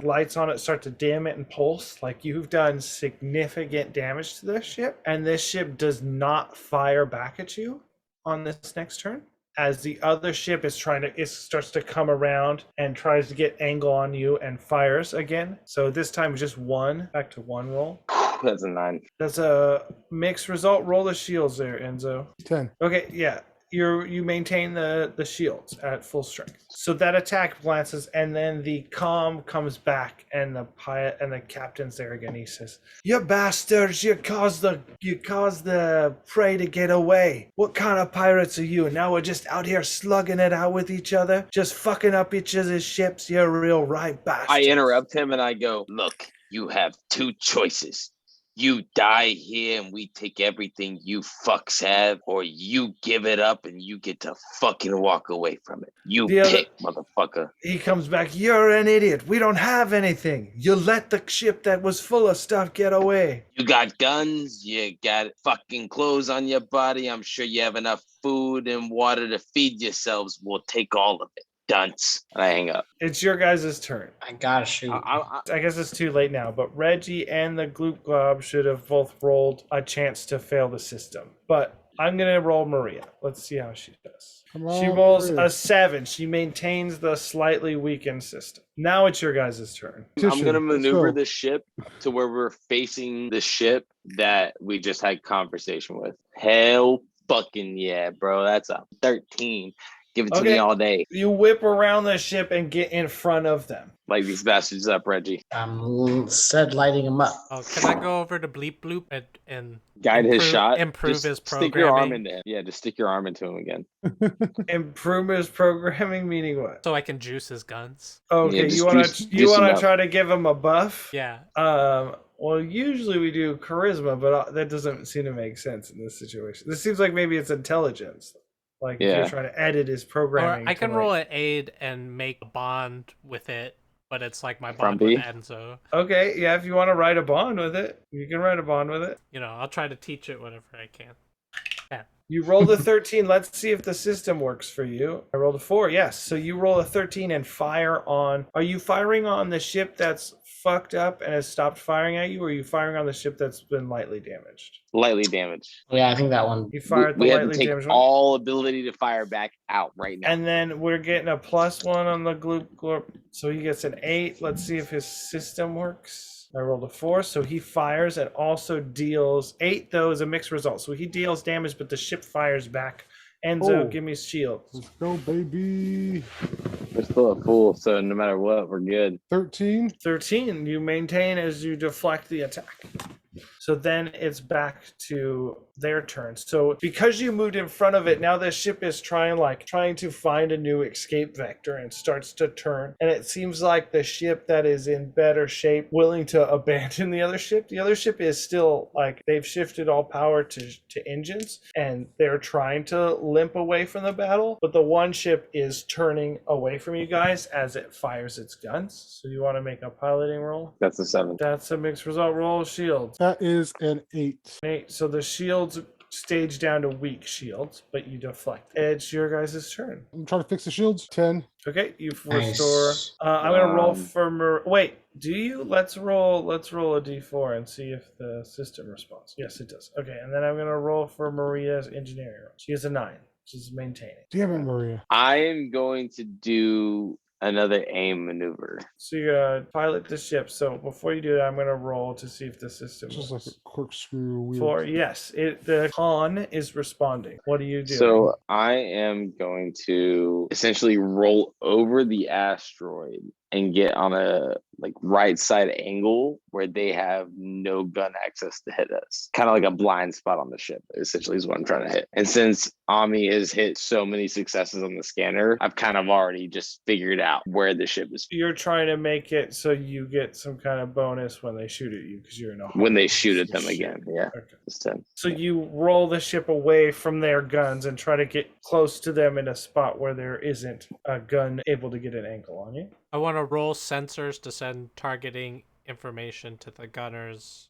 lights on it start to dim it and pulse. Like, you've done significant damage to this ship, and this ship does not fire back at you on this next turn. As the other ship it starts to come around and tries to get angle on you and fires again. So this time just 1, back to 1 roll. That's a 9. That's a mixed result. Roll the shields there, Enzo. 10. Okay, yeah. You maintain the shields at full strength. So that attack glances, and then the comm comes back, and the pilot and the captain's there again. He says, "You bastards! You caused the prey to get away. What kind of pirates are you? Now we're just out here slugging it out with each other, just fucking up each other's ships. You're real right bastards." I interrupt him and I go, "Look, you have 2 choices. You die here and we take everything you fucks have, or you give it up and you get to fucking walk away from it. You pick, motherfucker." He comes back, "You're an idiot. We don't have anything. You let the ship that was full of stuff get away. You got guns, you got fucking clothes on your body. I'm sure you have enough food and water to feed yourselves. We'll take all of it. Dunce." And I hang up. It's your guys' turn. I gotta shoot. I guess it's too late now, but Reggie and the Gloop Glob should have both rolled a chance to fail the system. But I'm going to roll Maria. Let's see how she does. She rolls a 7. She maintains the slightly weakened system. Now it's your guys' turn. I'm going to maneuver the ship to where we're facing the ship that we just had conversation with. Hell fucking yeah, bro. That's a 13. Give it to me all day. You whip around the ship and get in front of them. Light these bastards up, Reggie. Said lighting him up. Oh, can I go over to Bleep Bloop and Guide his shot. improve just his stick your arm programming? into him. Yeah, just stick your arm into him again. Improve his programming, meaning what? So I can juice his guns? Okay, Yeah, just you want juice to him up. try to give him a buff? Yeah. Well, usually we do charisma, but that doesn't seem to make sense in this situation. This seems like maybe it's intelligence. Like if you're trying to edit his programming. Or I can roll an aid and make a bond with it, but it's like my bond with Enzo. Okay, yeah, if you want to write a bond with it, you can write a bond with it. You know, I'll try to teach it whenever I can. Yeah. You rolled a 13. Let's see if the system works for you. I rolled a 4. Yes. So you roll a 13 and fire on. Are you firing on the ship that's fucked up and has stopped firing at you, or are you firing on the ship that's been lightly damaged? Lightly damaged. Yeah, I think that one. You fired the we have to lightly take damaged one. all ability to fire back out right now. And then we're getting a +1 on the gloop glorp. So he gets an 8. Let's see if his system works. I rolled a 4, so he fires and also deals 8, though, is a mixed result. So he deals damage, but the ship fires back. Enzo, give me shield. Let's go, baby. We're still at full, so no matter what, we're good. 13. 13. You maintain as you deflect the attack. So then it's back to their turn. So because you moved in front of it, now the ship is trying to find a new escape vector and starts to turn. And it seems like the ship that is in better shape, willing to abandon the other ship. The other ship is still like they've shifted all power to engines and they're trying to limp away from the battle. But the one ship is turning away from you guys as it fires its guns. So you want to make a piloting roll? That's a 7. That's a mixed result. Roll shield. That is an 8. 8. So the shields stage down to weak shields, but you deflect. It's your guys' turn. I'm trying to fix the shields. 10. Okay, you Nice. restore. I'm gonna roll for wait. Do you? Let's roll a d4 and see if the system responds. Yes, it does. Okay, and then I'm gonna roll for Maria's engineering. She has a 9. She's maintaining. Damn it, Maria. I am going to do another aim maneuver. So you're gonna pilot the ship. So before you do that, I'm gonna roll to see if the system It's just works. like a corkscrew wheel. 4. Yes, the con is responding. What are you doing? So I am going to essentially roll over the asteroid and get on a right side angle where they have no gun access to hit us. Kind of like a blind spot on the ship, essentially is what I'm trying to hit. And since Ami has hit so many successes on the scanner, I've kind of already just figured out where the ship is. You're trying to make it so you get some kind of bonus when they shoot at you because you're in a When they shoot at them again, yeah. Okay. It's 10. So you roll the ship away from their guns and try to get close to them in a spot where there isn't a gun able to get an angle on you. I want to roll sensors to send targeting information to the gunners.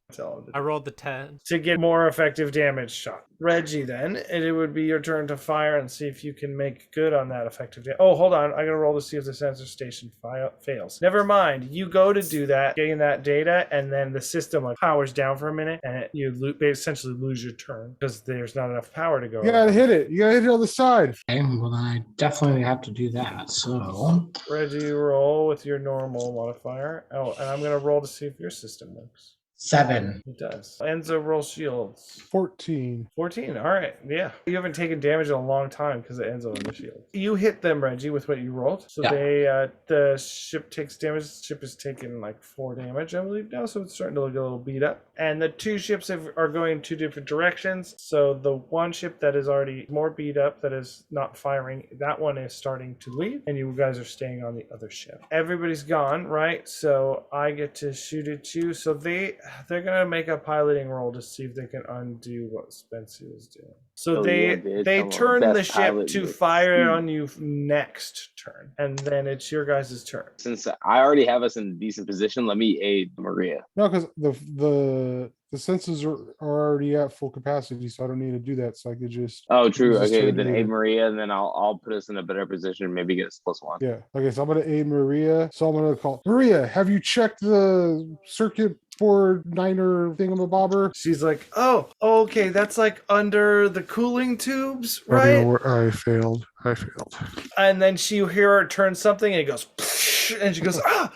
I rolled the 10. To get more effective damage shot. Reggie, then, and it would be your turn to fire and see if you can make good on that effective damage. Oh, hold on. I gotta roll to see if the sensor station fails. Never mind. You go to do that, getting that data, and then the system powers down for a minute, and you essentially lose your turn because there's not enough power to go. You gotta hit it. You gotta hit it on the side. Okay, well, then I definitely have to do that. So Reggie, roll with your normal modifier. Oh, and I'm gonna roll to see if your system works. 7. It does. Enzo, roll shields. 14. 14. All right. Yeah. You haven't taken damage in a long time because of Enzo and the shield. You hit them, Reggie, with what you rolled. So Yeah. the ship takes damage. The ship is taking 4 damage, I believe, now. So it's starting to look a little beat up. And the 2 ships are going in 2 different directions. So the one ship that is already more beat up, that is not firing, that one is starting to leave. And you guys are staying on the other ship. Everybody's gone, right? So I get to shoot at you. So they're gonna make a piloting roll to see if they can undo what Spency was doing. So they turn the ship to fire on you next turn, and then it's your guys' turn. Since I already have us in a decent position, let me aid Maria. No, because the sensors are already at full capacity, so I don't need to do that. So I could just. Oh, true. just Okay, turn then it aid in. Maria, and then I'll put us in a better position. Maybe get us +1. Yeah. Okay, so I'm gonna aid Maria. So I'm gonna call Maria. Have you checked the circuit board niner thingamabobber? She's like, oh, okay, that's under the cooling tubes, right? I failed. And then you hear her turn something, and it goes, and she goes, ah.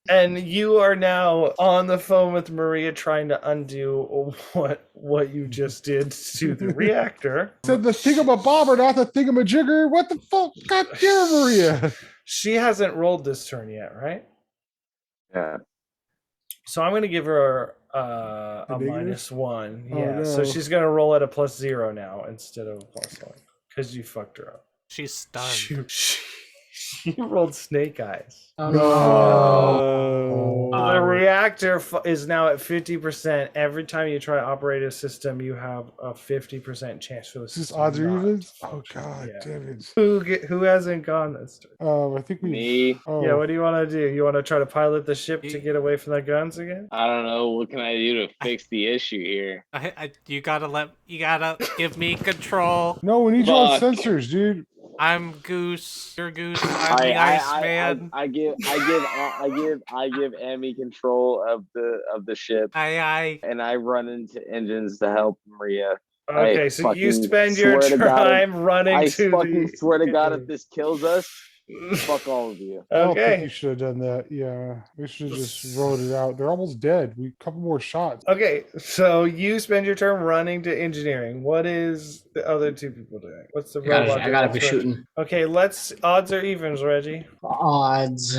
And you are now on the phone with Maria trying to undo what you just did to the reactor. Said the thingamabobber, not the thingamajigger. What the fuck? God damn, Maria. She hasn't rolled this turn yet, right? Yeah. So I'm going to give her a negative? -1. Oh, Yeah, so no. she's going to roll at a +0 now instead of a +1 because you fucked her up. She's stunned. She rolled snake eyes. Oh, No. The reactor is now at 50%. Every time you try to operate a system, you have a 50% chance for the Is this system odds or not evens? to Oh function. god Yeah. damn it. Who hasn't gone this turn? I think we. Me. Oh. Yeah, what do you want to do? You want to try to pilot the ship to get away from the guns again? I don't know. What can I do to fix the issue here? You gotta give me control. No, we need you on Fuck. sensors, dude. I'm Goose. You're Goose. I'm the Iceman. I give Amy control of the ship, Aye. and I run into engines to help Maria. Okay, I so you fucking spend your swear to God, time running I to fucking the. swear to God, if this kills us, fuck all of you. I don't think Okay. you should have done that. Yeah, we should have just rolled it out. They're almost dead. We couple more shots. Okay, so you spend your turn running to engineering. What is the other two people doing? What's the robot I gotta doing? be shooting. Okay, let's odds or evens, Reggie. Odds.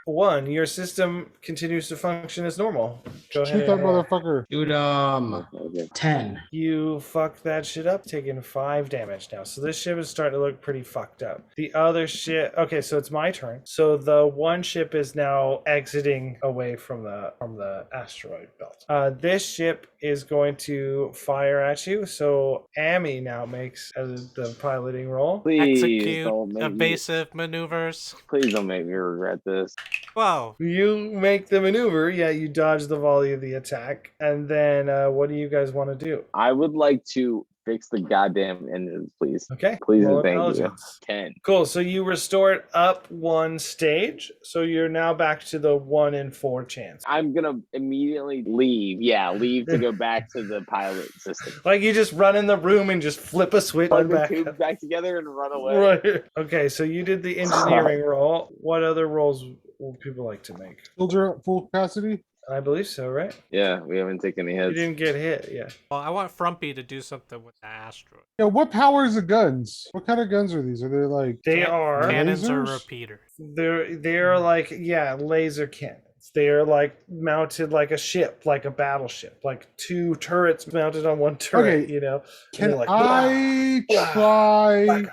1, your system continues to function as normal. Go Shoot ahead. that motherfucker. Dude, Okay. 10. You fucked that shit up, taking 5 damage now. So this ship is starting to look pretty fucked up. The other ship. Okay, so it's my turn. So the one ship is now exiting away from the asteroid belt. This ship is going to fire at you. So Amy now makes the piloting roll. Please Execute don't make me. evasive maneuvers. Please don't make me regret this. Whoa. You make the maneuver. Yeah, you dodge the volley of the attack. And then what do you guys want to do? I would like to fix the goddamn engines, please. Okay. Please roll and thank you. intelligence. 10. Cool. So you restore it up 1 stage. So you're now back to the 1 in 4 chance. I'm gonna immediately leave. Yeah, leave to go back to the pilot system. Like you just run in the room and just flip a switch Plug and the back tubes up. back together and run away. Right. Okay, so you did the engineering roll. What other rolls would people like to make? Filter at full capacity. I believe so, right? Yeah, we haven't taken any You hits. didn't get hit, yeah. Well, I want Frumpy to do something with the asteroid. Yeah, what power is the guns? What kind of guns are these? Are they like They are Cannons or lasers? repeater. they're like laser cannons. They are like mounted like a ship, like a battleship, like 2 turrets mounted on 1 turret. Okay. You know. And Can they're like, I blah, try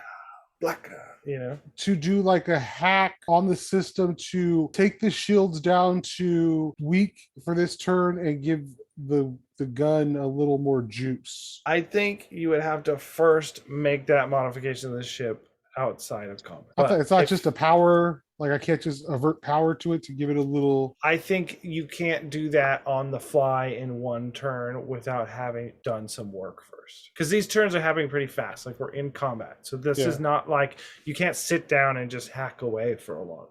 black, you know. to do like a hack on the system to take the shields down to weak for this turn and give the gun a little more juice? I think you would have to first make that modification of the ship outside of combat. I thought But it's not if- just a power. Like I can't just avert power to it to give it a little. I think you can't do that on the fly in 1 turn without having done some work first. Because these turns are happening pretty fast. Like we're in combat. So this is not like you can't sit down and just hack away for a long,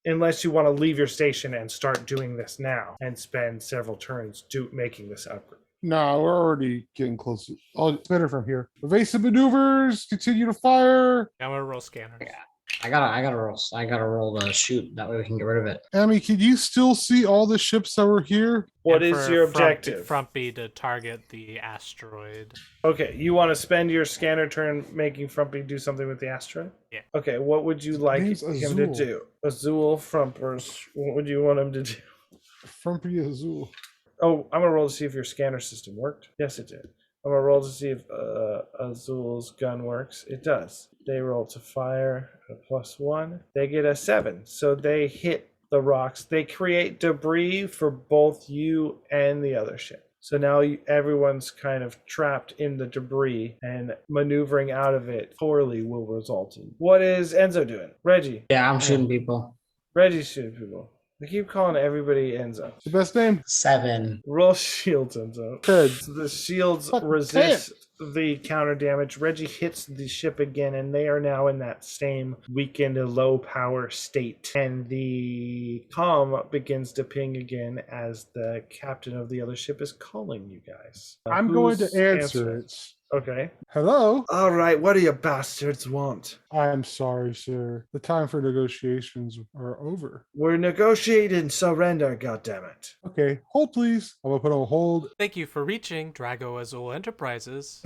unless you want to leave your station and start doing this now and spend several turns making this upgrade. No, we're already getting close. Oh, it's better from here. Evasive maneuvers. Continue to fire. I'm gonna roll scanners. Yeah. I gotta roll the shoot. That way we can get rid of it. Amy, can you still see all the ships that were here? What And is for your objective? Frumpy to target the asteroid. Okay, you want to spend your scanner turn making Frumpy do something with the asteroid? Yeah. Okay, what would you like him name's to Azule. do? Azule Frumpers. What would you want him to do? Frumpy Azule. Oh, I'm gonna roll to see if your scanner system worked. Yes, it did. I'm gonna roll to see if Azule's gun works. It does. They roll to fire a +1. They get a 7, so they hit the rocks. They create debris for both you and the other ship. So now everyone's kind of trapped in the debris, and maneuvering out of it poorly will result in. What is Enzo doing? Reggie. Yeah, I'm shooting people. Reggie's shooting people. I keep calling everybody Enzo. The best name? 7. Roll shields, Enzo. Good. So the shields Fuck, resist the counter damage. Reggie hits the ship again, and they are now in that same weakened, low power state. And the comm begins to ping again as the captain of the other ship is calling you guys. I'm going to Who's answer answering? it. Okay. Hello? All right, what do you bastards want? I'm sorry, sir. The time for negotiations are over. We're negotiating surrender, goddammit. Okay, hold please. I'm gonna put on hold. Thank you for reaching Drago Azule Enterprises.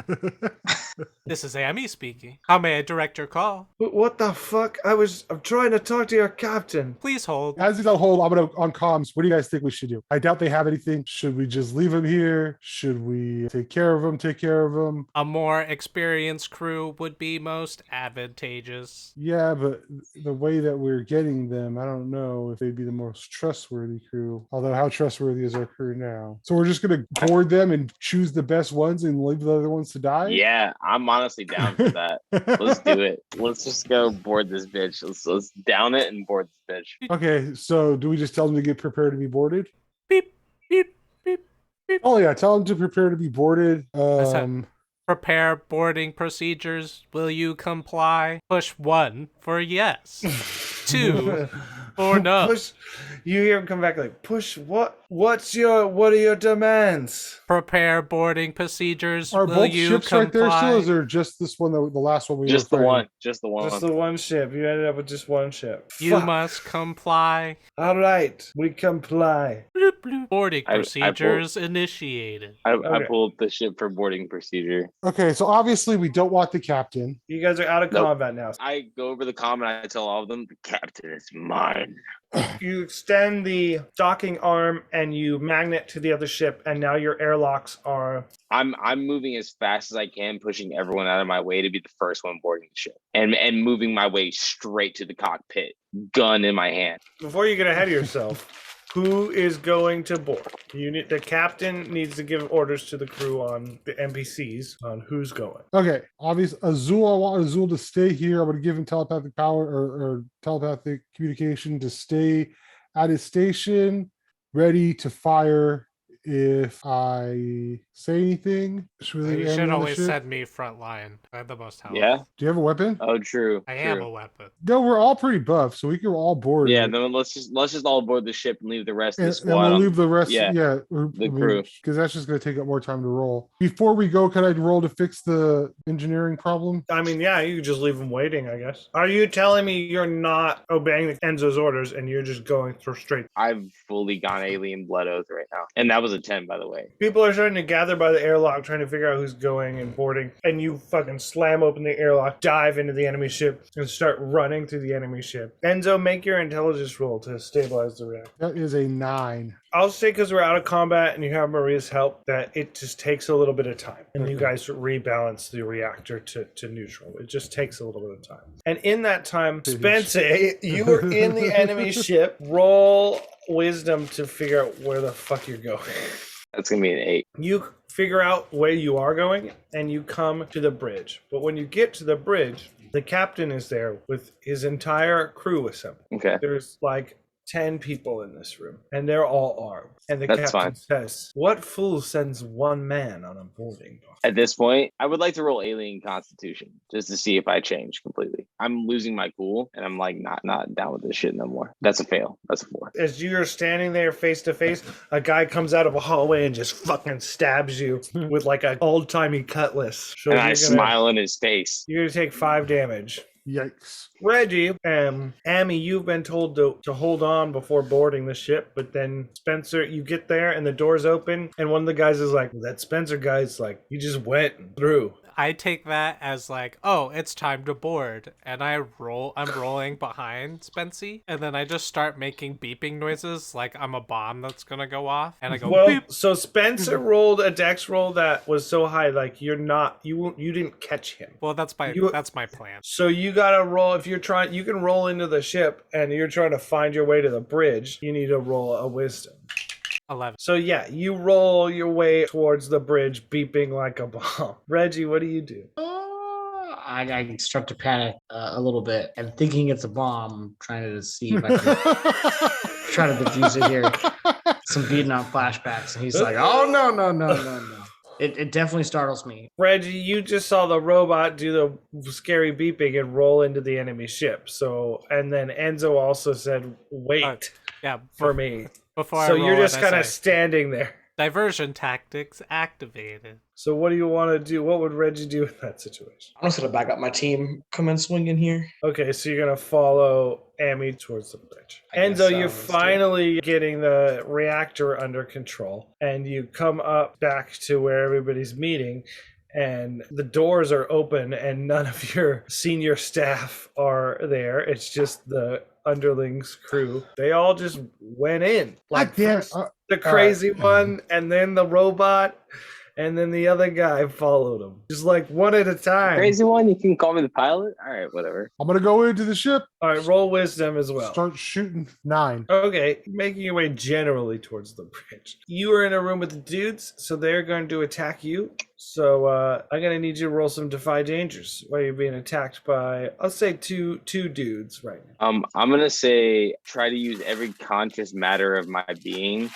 This is Amy speaking. How may I direct your call? What the fuck? I'm trying to talk to your captain. Please hold. As he's on hold, I'm gonna on comms. What do you guys think we should do? I doubt they have anything. Should we just leave him here? Should we take care of him? Take care of him? A more experienced crew would be most advantageous. Yeah, but the way that we're getting them, I don't know if they'd be the most trustworthy crew. Although, how trustworthy is our crew now? So we're just gonna board them and choose the best ones and leave the other ones to die? Yeah, I'm honestly down for that. Let's do it. Let's just go board this bitch. Let's down it and board this bitch. Okay, so do we just tell them to get prepared to be boarded? Beep, beep, beep, beep. Oh yeah, tell them to prepare to be boarded. Prepare boarding procedures. Will you comply? Push 1 for yes. 2 for no. Push. You hear him come back like, push what? What are your demands? Prepare boarding procedures. Are Will both you ships comply? right there still? Or is there just this one, the last one we Just were the fighting? one. Just the one. Just the one ship. You ended up with just one ship. You Fuck. must comply. All right, we comply. Bloop, bloop. Boarding I pulled- procedures initiated. I Okay. pulled the ship for boarding procedure. Okay, so obviously we don't want the captain. You guys are out of Nope. combat now. I go over the comm and I tell all of them, the captain is mine. You extend the docking arm and you magnet to the other ship, and now your airlocks are. I'm moving as fast as I can, pushing everyone out of my way to be the first one boarding the ship, and moving my way straight to the cockpit, gun in my hand. Before you get ahead of yourself, who is going to board? The captain needs to give orders to the crew on the NPCs on who's going. Okay, obviously Azul, I want Azul to stay here. I'm going to give him telepathic power or telepathic communication to stay at his station, ready to fire if I say anything. Should we leave You Amy should on the always ship? send me front line. I have the most health. Yeah. Do you have a weapon? Oh, true. I am true. a weapon. No, we're all pretty buff, so we can all board. Yeah. it. Then let's just all board the ship and leave the rest of the And squad. we'll on- leave the rest, yeah, the crew. because that's just going to take up more time to roll. Before we go, can I roll to fix the engineering problem? I mean, yeah, you could just leave them waiting, I guess. Are you telling me you're not obeying Enzo's orders and you're just going through straight? I've fully gone alien blood oath right now, and that was a 10, by the way. People are starting to gather by the airlock, trying to figure out who's going and boarding. And you fucking slam open the airlock, dive into the enemy ship, and start running through the enemy ship. Enzo, make your intelligence roll to stabilize the reactor. That is a 9. I'll say because we're out of combat and you have Maria's help that it just takes a little bit of time. And you Okay. guys rebalance the reactor to neutral. It just takes a little bit of time. And in that time, Spency, you are in the enemy ship. Roll wisdom to figure out where the fuck you're going. That's gonna be an 8. You figure out where you are going and you come to the bridge. But when you get to the bridge, the captain is there with his entire crew assembled. Okay. There's like 10 people in this room, and they're all armed. And the That's captain fine. says, "What fool sends one man on a boarding boat?" At this point, I would like to roll alien constitution just to see if I change completely. I'm losing my cool, and I'm like not down with this shit no more. That's a fail. That's a 4. As you're standing there face to face, a guy comes out of a hallway and just fucking stabs you with like an old-timey cutlass. So And I you're smile in his face. You're gonna take 5 damage. Yikes. Reggie, Amy, you've been told to hold on before boarding the ship, but then Spencer, you get there and the doors open, and one of the guys is like, that Spencer guy's like, you just went through. I take that as like, oh, it's time to board, and I'm rolling behind Spency, and then I just start making beeping noises like I'm a bomb that's gonna go off, and I go Well, beep. so Spencer rolled a dex roll that was so high, like you didn't catch him. Well, that's my You- plan. So you gotta roll if you're trying. You can roll into the ship, and you're trying to find your way to the bridge. You need to roll a wisdom. 11. So yeah, you roll your way towards the bridge, beeping like a bomb. Reggie, what do you do? I start to panic a little bit and thinking it's a bomb, trying to see if I can try to defuse it here. Some beating out flashbacks, and he's like, "Oh no!" It definitely startles me. Reggie, you just saw the robot do the scary beeping and roll into the enemy ship. So, and then Enzo also said, "Wait Yeah, for me." Before So I roll you're it, just I kind of say, standing there. Diversion tactics activated. So what do you want to do? What would Reggie do in that situation? I'm just gonna back up my team, come and swing in here. Okay, so you're gonna follow Amy towards the bridge. I guess Enzo, so, you're let's do it. finally getting the reactor under control, and you come up back to where everybody's meeting, and the doors are open, and none of your senior staff are there. It's just the underlings crew. They all just went in. Like damn it. first the crazy one, and then the robot, and then the other guy followed him. Just like one at a time. Crazy one, you can call me the pilot? All right, whatever. I'm gonna go into the ship. All right, roll wisdom as well. Start shooting 9. Okay, making your way generally towards the bridge. You are in a room with the dudes, so they're going to attack you. So I'm going to need you to roll some Defy Dangers while you're being attacked by, I'll say, two dudes right now. I'm gonna say try to use every conscious matter of my being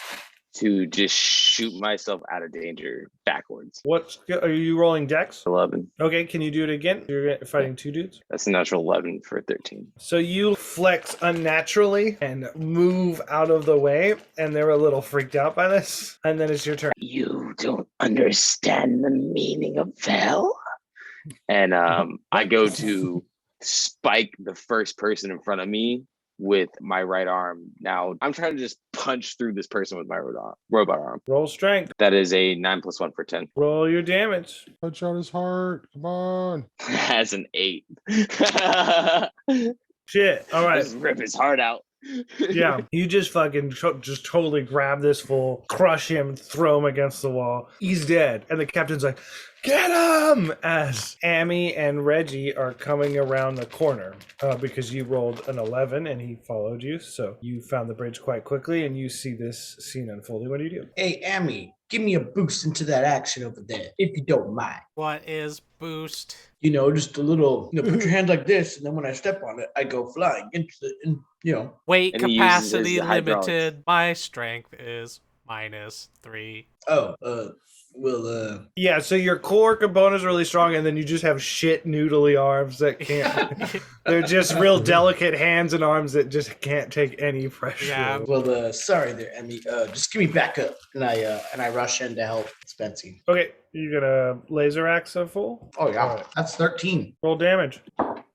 to just shoot myself out of danger backwards. What are you rolling, Dex? 11. Okay, can you do it again? You're fighting two dudes. That's a natural 11 for 13. So you flex unnaturally and move out of the way, and they're a little freaked out by this. And then it's your turn. You don't understand the meaning of hell? And I go to spike the first person in front of me with my right arm. Now I'm trying to just punch through this person with my robot arm. Roll strength. That is a 9 + 1 for 10. Roll your damage. Punch out his heart. Come on. That's an 8. Shit. All right. Just rip his heart out. Yeah, you just fucking just totally grab this fool, crush him, throw him against the wall. He's dead. And the captain's like, get him! As Amy and Reggie are coming around the corner because you rolled an 11 and he followed you. So you found the bridge quite quickly and you see this scene unfolding. What do you do? Hey, Amy, give me a boost into that action over there, if you don't mind. What is boost? You know, just a little, put your hand like this, and then when I step on it, I go flying into the, Weight And he uses capacity the hydraulics. limited. My strength is -3. Yeah, so your core component is really strong and then you just have shit noodly arms that can't. They're just real delicate hands and arms that just can't take any pressure. Yeah. Sorry there, Emmy. Just give me back up, and I rush in to help Spency. Okay, you gonna laser axe a fool? Oh yeah, Alright. that's 13. Roll damage.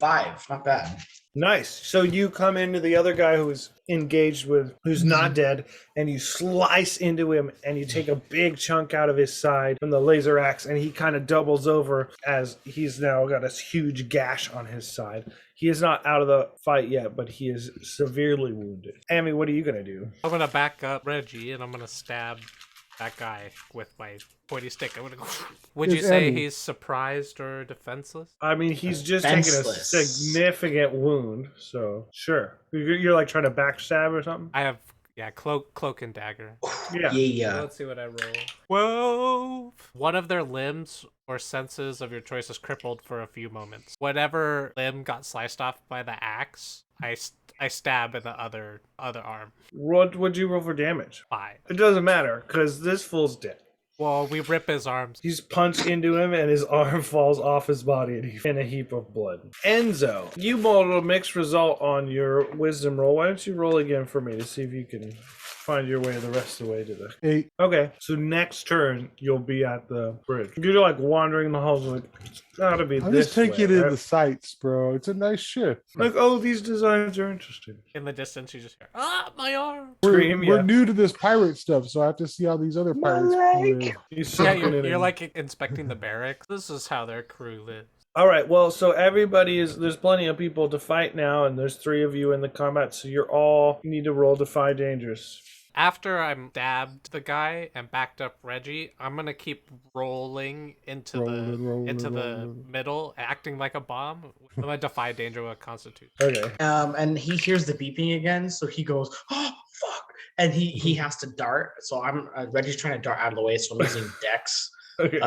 5, not bad. Nice. So you come into the other guy who's engaged with, who's not dead, and you slice into him, and you take a big chunk out of his side from the laser axe, and he kind of doubles over as he's now got a huge gash on his side. He is not out of the fight yet, but he is severely wounded. Amy, what are you gonna do? I'm gonna back up Reggie and I'm gonna stab that guy with my pointy stick. I'm gonna go. Would you It's say Emmy. he's surprised or defenseless? I mean, he's just taking a Defenseless. significant wound, so sure. You're like trying to backstab or something? I have cloak and dagger. Yeah. So let's see what I roll. Whoa! One of their limbs or senses of your choice is crippled for a few moments. Whatever limb got sliced off by the axe, I stab in the other arm. What would you roll for damage? 5. It doesn't matter, because this fool's dead. Well, we rip his arms. He's punched into him and his arm falls off his body and he's in a heap of blood. Enzo, you rolled a mixed result on your wisdom roll. Why don't you roll again for me to see if you can find your way the rest of the way to the... 8. Okay, so next turn, you'll be at the bridge. You're like wandering the halls like, it's gotta be I'm this just taking way, in right? the sights, bro. It's a nice ship. Like, oh, these designs are interesting. In the distance, you just hear, my arm! Scream, We're yeah. new to this pirate stuff, so I have to see how these other pirates live. He's Yeah, sunken in you're him. like inspecting the barracks. This is how their crew lives. All right, well, so there's plenty of people to fight now, and there's 3 of you in the combat, so you need to roll Defy Dangers. After I'm stabbed the guy and backed up Reggie, I'm gonna keep rolling into the middle, acting like a bomb. I'm gonna defy danger with Constitution. Okay. And he hears the beeping again, so he goes, "Oh fuck!" And he has to dart. So I'm Reggie's trying to dart out of the way, so I'm using Dex. Okay.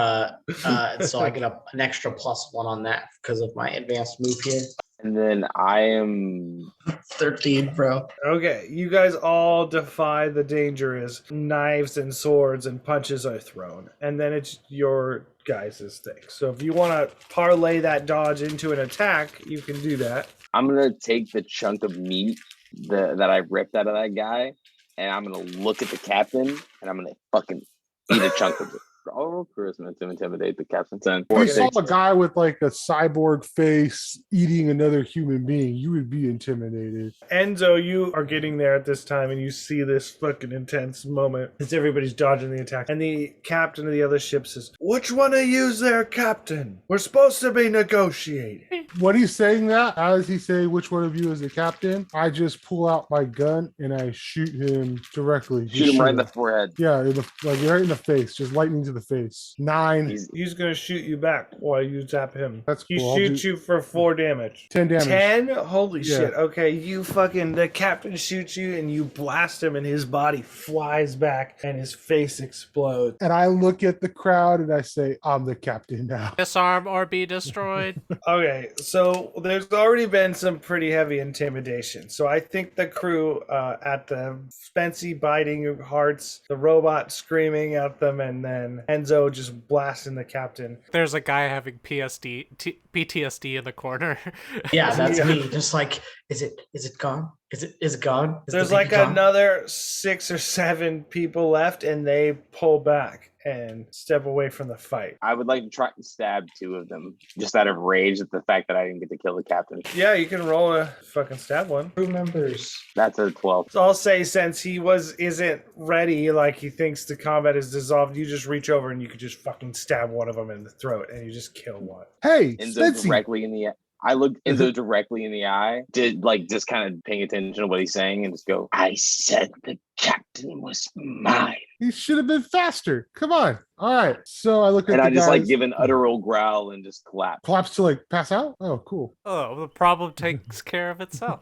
So I get an extra +1 on that because of my advanced move here. And then I am 13, bro. Okay, you guys all defy the danger as knives and swords and punches are thrown. And then it's your guys' thing. So if you want to parlay that dodge into an attack, you can do that. I'm gonna take the chunk of meat that I ripped out of that guy, and I'm gonna look at the captain, and I'm gonna fucking eat a chunk of it. Oh, charisma to intimidate the captain. 10. If you saw a guy with like a cyborg face eating another human being, you would be intimidated. Enzo, you are getting there at this time, and you see this fucking intense moment as everybody's dodging the attack. And the captain of the other ship says, "Which one of you's their captain? We're supposed to be negotiating." When he's saying that, as he say, "Which one of you is the captain?" I just pull out my gun and I shoot him directly. Just Shoot him right in the forehead. Yeah, like right in the face, just lightning to the face. 9. He's gonna shoot you back while you zap him. That's He cool. shoots you for 4 damage. 10 damage. 10? Holy Yeah. shit. Okay, the captain shoots you and you blast him and his body flies back and his face explodes. And I look at the crowd and I say, "I'm the captain now." Disarm or be destroyed. Okay, so there's already been some pretty heavy intimidation. So I think the crew at the Spency biting hearts, the robot screaming at them, and then Enzo just blasting the captain. There's a guy having PTSD in the corner. Yeah, that's Yeah. me. Just like, is it gone? Is it gone? Is There's the like baby gone? another 6 or 7 people left, and they pull back and step away from the fight. I would like to try and stab 2 of them just out of rage at the fact that I didn't get to kill the captain. Yeah, you can roll a fucking stab one. Crew members. That's a 12. So I'll say, since he isn't ready, like he thinks the combat is dissolved, you just reach over and you could just fucking stab one of them in the throat, and you just kill one. Hey, Enzo Spency. directly in the I looked Enzo directly in the eye, did like just kind of paying attention to what he's saying and just go, "I said the captain was mine." He should have been faster. Come on. All right. So I look at And the I just guys, like give an utteral growl and just collapse. collapse to like pass out. Oh, cool. Oh, the problem takes care of itself.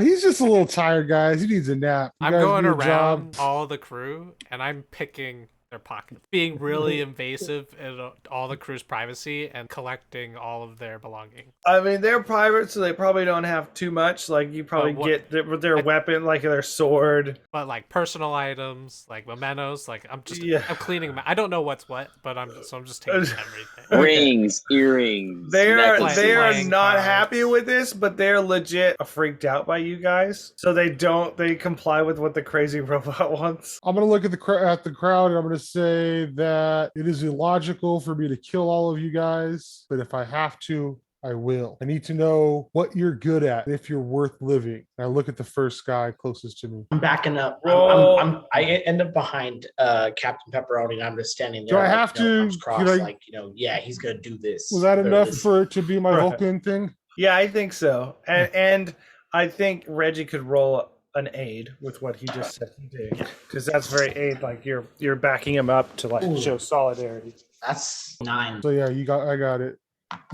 He's just a little tired, guys. He needs a nap. You I'm guys going do your around job. all the crew and I'm picking their pockets, being really invasive in all the crew's privacy and collecting all of their belongings. I mean, they're pirates, so they probably don't have too much. Like, you probably what- get their weapon, like their sword. But like personal items, like mementos, like I'm cleaning them. I don't know what's what, but I'm just taking everything. Rings, earrings. They are necklaces. not cards. happy with this, but they're legit freaked out by you guys. So they comply with what the crazy robot wants. I'm gonna look at the crowd and I'm gonna say that it is illogical for me to kill all of you guys, but if I have to, I will. I need to know what you're good at, if you're worth living. And I look at the first guy closest to me. I'm backing up. Roll. I end up behind Captain Pepperoni, and I'm just standing Do there. I like, have you know, to- arms crossed, could I- like, yeah, he's gonna do this. Was that There enough it is. for it to be my Right. Vulcan thing? Yeah, I think so. And I think Reggie could roll an aid with what he just said he did, because that's very aid. Like you're backing him up to like Ooh. show solidarity. That's 9. So yeah, I got it.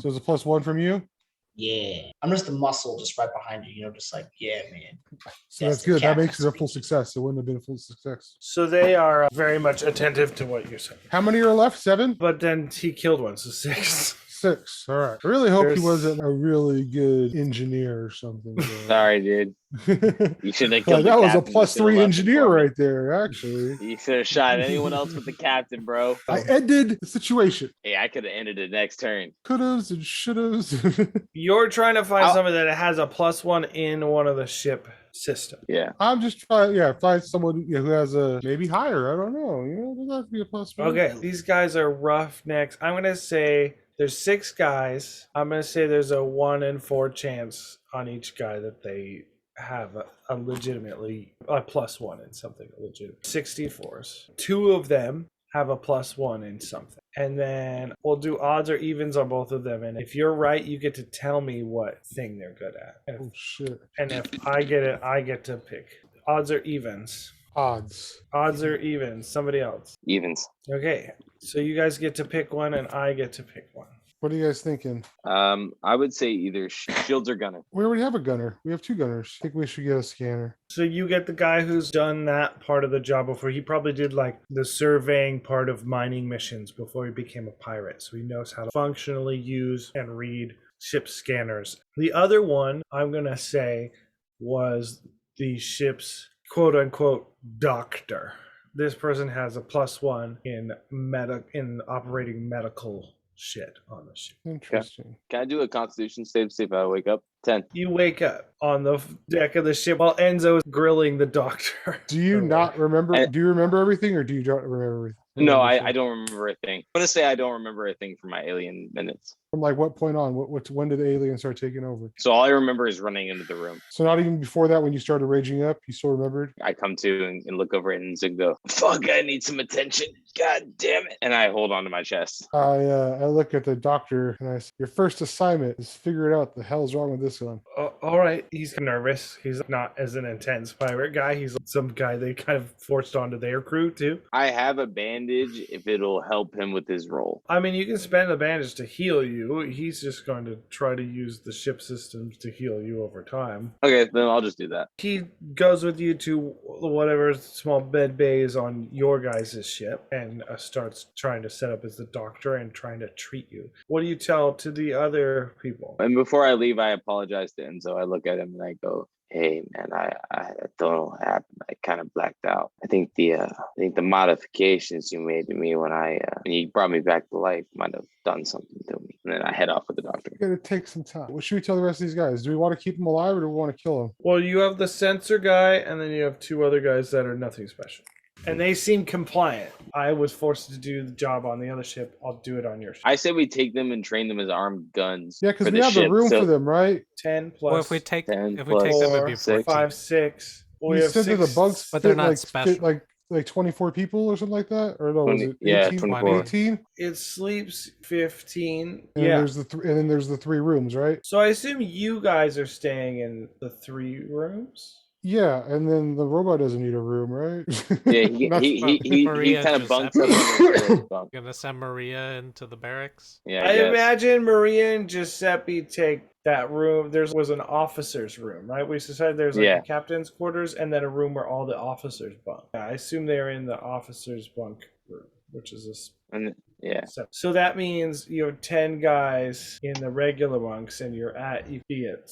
So it's a +1 from you. Yeah, I'm just the muscle, just right behind you. You know, just like, yeah, man. So Yes, that's good. That Captain makes it a full speaking. success. It wouldn't have been a full success. So they are very much attentive to what you're saying. How many are left? 7? But then he killed one, so 6. 6. All right. I really hope There's- he wasn't a really good engineer or something. Sorry, dude. You should have Well, killed that the was a captain. +3 engineer right there, actually. You should have shot anyone else but the captain, bro. I ended the situation. Hey, I could have ended it next turn. Couldas and shouldas. You're trying to find I'll- something that has a +1 in one of the ship system. Yeah. I'm just trying, find someone who has a maybe higher. I don't know. You know, doesn't have to be a +1. Okay, these guys are roughnecks. I'm gonna say there's 6 guys. I'm gonna say there's a 1 in 4 chance on each guy that they have a legitimately a +1 in something legit. 64s. 2 of them have a +1 in something, and then we'll do odds or evens on both of them. And if you're right, you get to tell me what thing they're good at. Oh shit. And if I get it, I get to pick odds or evens. Odds. Odds or evens. Somebody else. Evens. Okay, so you guys get to pick one, and I get to pick one. What are you guys thinking? I would say either shields or gunner. We already have a gunner. We have 2 gunners. I think we should get a scanner. So you get the guy who's done that part of the job before. He probably did like the surveying part of mining missions before he became a pirate. So he knows how to functionally use and read ship scanners. The other one, I'm going to say, was the ship's quote unquote doctor. This person has a +1 in operating medical shit on the ship. Interesting. Can I do a constitution save to see if I wake up? 10. You wake up on the deck of the ship while Enzo is grilling the doctor. Do you not remember? And- Do you remember everything, or do you don't remember everything? No, I don't remember a thing. I'm gonna say I don't remember a thing from my alien minutes. From like what point on? When did the aliens start taking over? So all I remember is running into the room. So not even before that, when you started raging up, you still remembered? I come to and look over at and go, fuck, I need some attention. God damn it. And I hold on to my chest. I look at the doctor and I say, your first assignment is figure out the hell's wrong with this one. All right. He's nervous. He's not as an intense pirate guy. He's some guy they kind of forced onto their crew too. I have a bandage if it'll help him with his role. I mean, you can spend the bandage to heal you. He's just going to try to use the ship systems to heal you over time. Okay, then I'll just do that. He goes with you to whatever small bed bay is on your guys' ship and starts trying to set up as the doctor and trying to treat you. What do you tell to the other people? And before I leave, I apologize to Enzo. I look at him and I go, hey man, I don't know what happened. I kind of blacked out. I think the modifications you made to me when you brought me back to life might have done something to me. And then I head off with the doctor. We're gonna take some time. What should we tell the rest of these guys? Do we want to keep them alive or do we want to kill them? Well, you have the sensor guy and then you have two other guys that are nothing special. And they seem compliant. I was forced to do the job on the other ship. I'll do it on your ship. I say we take them and train them as armed guns. Yeah, because we have the room for them, right? 10 plus. Well, if we take 10 them, plus it'd be 6. 5, 6. You said that the bugs but they're fit not like, special. fit like 24 people or something like that? Or no, was 20, it yeah, 18? 24. 18? It sleeps 15. And Yeah. then there's the 3 rooms, right? So I assume you guys are staying in the 3 rooms? Yeah, and then the robot doesn't need a room, right? Yeah, Not- he Maria kind of Giuseppe. bunks up on the bunk. Gonna send Maria into the barracks. Yeah, I guess. imagine Maria and Giuseppe take that room. There was an officer's room, right? We decided there's like Yeah. a captain's quarters and then a room where all the officers bunk. Yeah, I assume they're in the officer's bunk room, which is a And yeah. So that means you have 10 guys in the regular bunks and you'd be at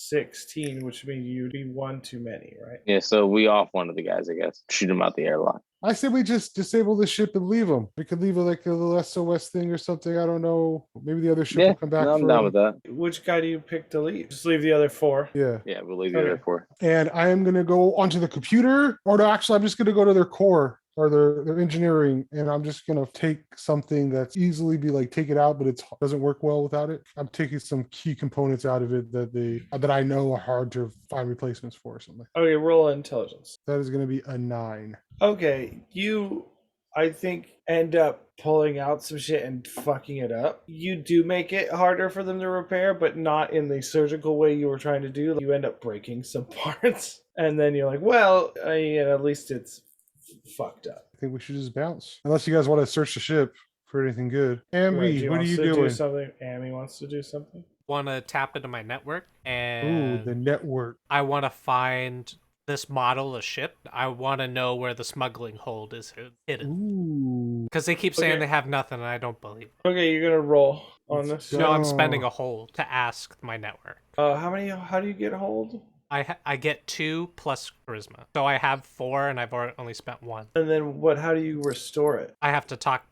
16, which means you'd be one too many, right? Yeah, so we off one of the guys, I guess. Shoot him out the airlock. I said we just disable the ship and leave them. We could leave it like a little SOS thing or something. I don't know. Maybe the other ship Yeah, will come back no, I'm for down them. with that. Which guy do you pick to leave? Just leave the other 4. Yeah. Yeah, we'll leave the Okay. other 4. And I am going to go onto the computer, or no, actually, I'm just going to go to their core or their engineering, and I'm just going to take something that's easily be like, take it out, but it doesn't work well without it. I'm taking some key components out of it that I know are hard to find replacements for or something. Okay, roll intelligence. That is going to be a 9. Okay, you, I think, end up pulling out some shit and fucking it up. You do make it harder for them to repair, but not in the surgical way you were trying to do. You end up breaking some parts, and then you're like, well, at least it's fucked up. I think we should just bounce. Unless you guys want to search the ship for anything good. Amri, what are you doing? Something. Amy wants to do something. Want to tap into my network, Ooh, and the network. I want to find this model of ship. I want to know where the smuggling hold is hidden. Ooh. Because they keep saying Okay. they have nothing, and I don't believe it. Okay, you're gonna roll on this. go. No, I'm spending a hold to ask my network. How do you get hold? I get 2 plus charisma. So I have 4, and I've only spent 1. And then what? How do you restore it? I have to talk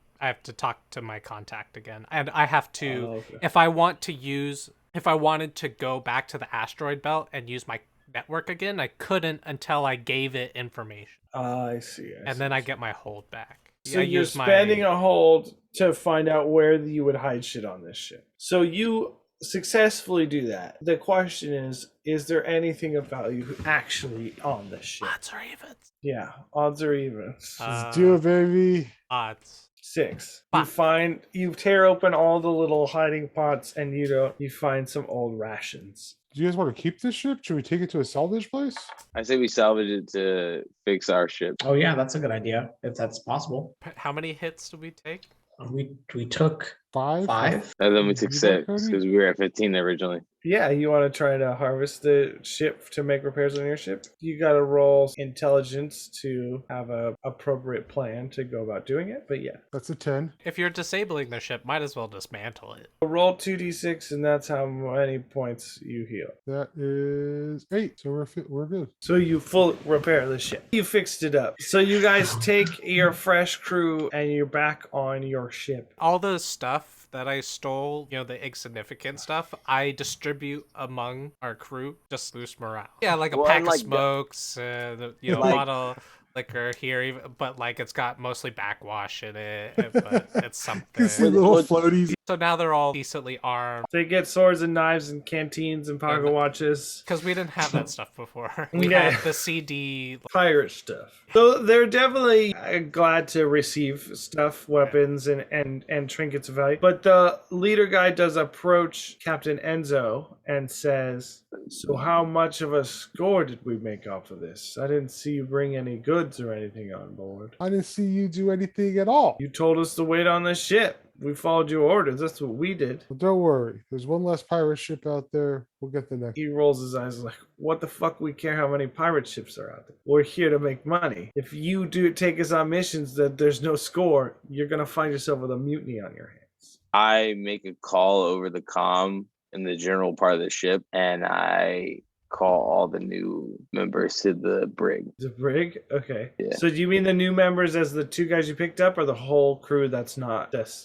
to my contact again, and I have to. Oh, okay. If I wanted to go back to the asteroid belt and use my network again, I couldn't until I gave it information, I see. and then I get my hold back. So I you're use my- spending a hold to find out where you would hide shit on this ship. So you successfully do that. The question is there anything of value actually on this ship? odds or evens. Yeah, odds or evens. Let's do it, baby. Odds. 6. Fuck. You tear open all the little hiding pots and you find some old rations. Do you guys want to keep this ship? Should we take it to a salvage place? I say we salvage it to fix our ship. Oh yeah, that's a good idea if that's possible. How many hits do we take? We took 5? 5. And then we took You 6 Cody? because we were at 15 originally. Yeah, you want to try to harvest the ship to make repairs on your ship? You got to roll intelligence to have a appropriate plan to go about doing it, but yeah. That's a 10. If you're disabling the ship, might as well dismantle it. Roll 2d6 and that's how many points you heal. That is 8. So we're good. So you full repair the ship. You fixed it up. So you guys take your fresh crew and you're back on your ship. All the stuff that I stole, the insignificant stuff, I distribute among our crew, just boost morale. Yeah, like a Well, pack unlike of smokes, a Like- bottle liquor here, but like it's got mostly backwash in it, but it's Can see something. little floaties. So now they're all decently armed They get swords and knives and canteens and pocket watches. because we didn't have that stuff before. We Yeah. had the CD. Pirate stuff. So they're definitely glad to receive stuff, weapons, and trinkets of value. But the leader guy does approach Captain Enzo and says, "So how much of a score did we make off of this? I didn't see you bring any goods or anything on board. I didn't see you do anything at all. You told us to wait on the ship. We followed your orders. That's what we did." But don't worry. There's one less pirate ship out there. We'll get the next. He rolls his eyes like, "What the fuck we care how many pirate ships are out there? We're here to make money. If you do take us on missions that there's no score, you're going to find yourself with a mutiny on your hands." I make a call over the comm in the general part of the ship, and I call all the new members to the brig. The brig? Okay. Yeah. So do you mean the new members as the 2 guys you picked up, or the whole crew that's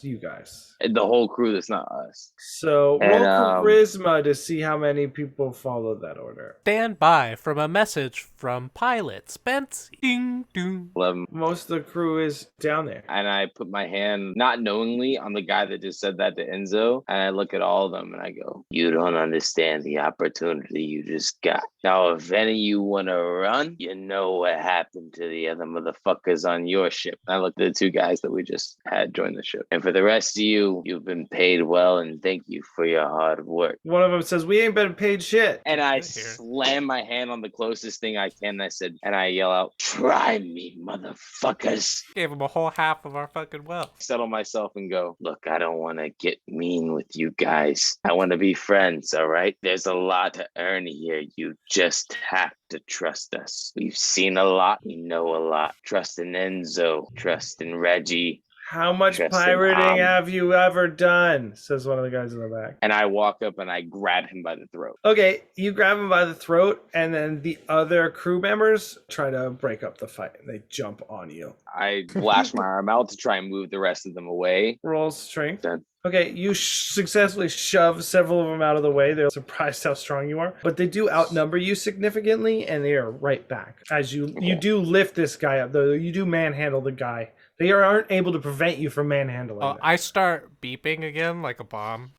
you guys? And the whole crew that's not us. So roll And, charisma to see how many people follow that order. Stand by from a message from pilot Spency. Ding dong. 11. Most of the crew is down there. And I put my hand, not knowingly, on the guy that just said that to Enzo. And I look at all of them and I go, "You don't understand the opportunity you just got. Now, if any of you want to run, you know what happened to the other motherfuckers on your ship." And I looked at the 2 guys that we just had join the ship. "And for the rest of you, you've been paid well, and thank you for your hard work." One of them says, "We ain't been paid shit." And I Good here. slam my hand on the closest thing I can. And I said, and I yell out, "Try me, motherfuckers." Gave him a whole half of our fucking wealth. Settle myself and go, "Look, I don't want to get mean with you guys. I want to be friends, all right? There's a lot to earn here. You just have to trust us. We've seen a lot. We know a lot. Trust in Enzo. Trust in Reggie." "How much Interesting. pirating have you ever done?" says one of the guys in the back. And I walk up and I grab him by the throat. Okay, you grab him by the throat, and then the other crew members try to break up the fight, and they jump on you. I lash my arm out to try and move the rest of them away. Roll strength. Done. Okay, you successfully shove several of them out of the way. They're surprised how strong you are, but they do outnumber you significantly, and they are right back. As you do lift this guy up, though, you do manhandle the guy. They aren't able to prevent you from manhandling them. I start beeping again like a bomb.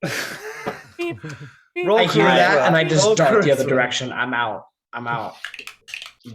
Beep, beep. Roll I hear that charisma. and I just Roll dart the other charisma. direction. I'm out.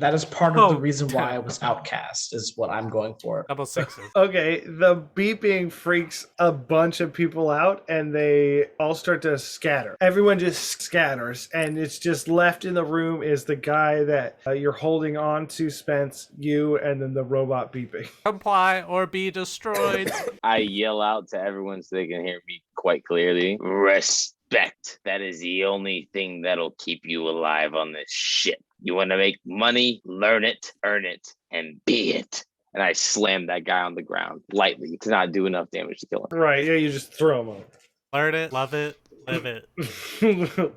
That is part of the reason why I was outcast, is what I'm going for. Double sixes. Okay, the beeping freaks a bunch of people out, and they all start to scatter. Everyone just scatters, and it's just left in the room is the guy that you're holding on to, Spence, you, and then the robot beeping. Comply or be destroyed. I yell out to everyone so they can hear me quite clearly. Respect. That is the only thing that'll keep you alive on this ship. You want to make money, learn it, earn it, and be it. And I slam that guy on the ground lightly to not do enough damage to kill him. Right, yeah, you just throw him out. Learn it, love it, live it.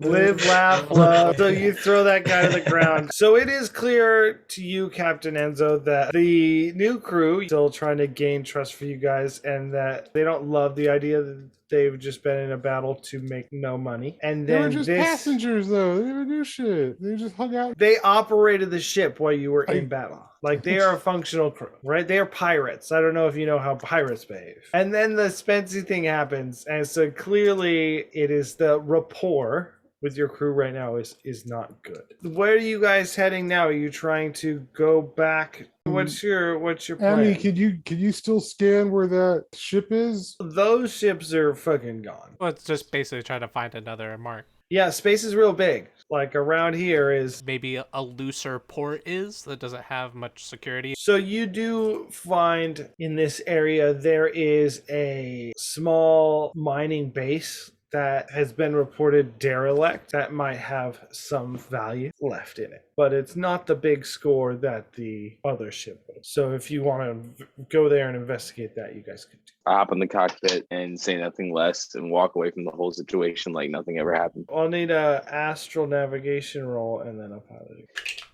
Live, laugh, love. So you throw that guy to the ground. So it is clear to you, Captain Enzo, that the new crew is still trying to gain trust for you guys, and that they don't love the idea that they've just been in a battle to make no money. And They were then just passengers, though. They didn't do shit. They just hung out. they operated the ship while you were in battle. Like, they are a functional crew, right? They are pirates. I don't know if you know how pirates behave. And then the Spency thing happens, and so clearly it is the rapport with your crew right now is not good. Where are you guys heading now? Are you trying to go back? What's your plan? Annie, can you still scan where that ship is? Those ships are fucking gone. Well, it's just basically trying to find another mark. Yeah, space is real big. Like, around here is... Maybe a looser port is that doesn't have much security. So you do find in this area there is a small mining base that has been reported derelict that might have some value left in it. But it's not the big score that the other ship was. So if you want to go there and investigate that, you guys could do. I hop in the cockpit and say nothing less and walk away from the whole situation like nothing ever happened. I'll need a astral navigation roll and then a piloting.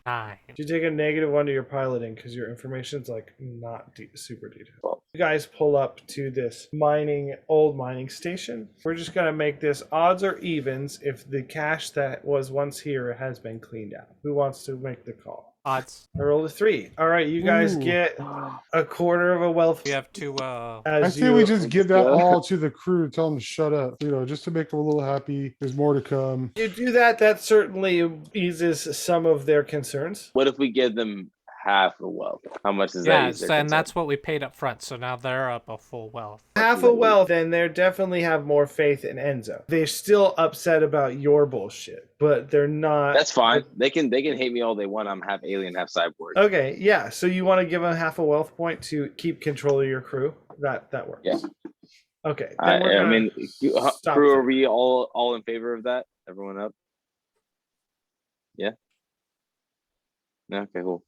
9. You take a -1 to your piloting because your information's like not super detailed. Well, You guys pull up to this old mining station. We're just gonna make this odds or evens if the cache that was once here has been cleaned out. Who wants to make the call? Odds. I rolled a 3. All right, you guys Ooh. get a quarter of a wealth. We have to. I As say we you just give that all to the crew to tell them to shut up, just to make them a little happy. There's more to come. you do that, that certainly eases some of their concerns. What if we give them half a wealth? How much does that Yeah, ease their and concern? that's what we paid up front. So now they're up a full wealth. Half a wealth, then they definitely have more faith in Enzo. They're still upset about your bullshit, but they're not. That's fine. They can hate me all they want. I'm half alien, half cyborg. Okay, yeah. So you want to give them half a wealth point to keep control of your crew? That works. Yeah. Okay. Then we're I gonna mean, stop crew, there. are we all in favor of that? Everyone up? Yeah. Okay, cool.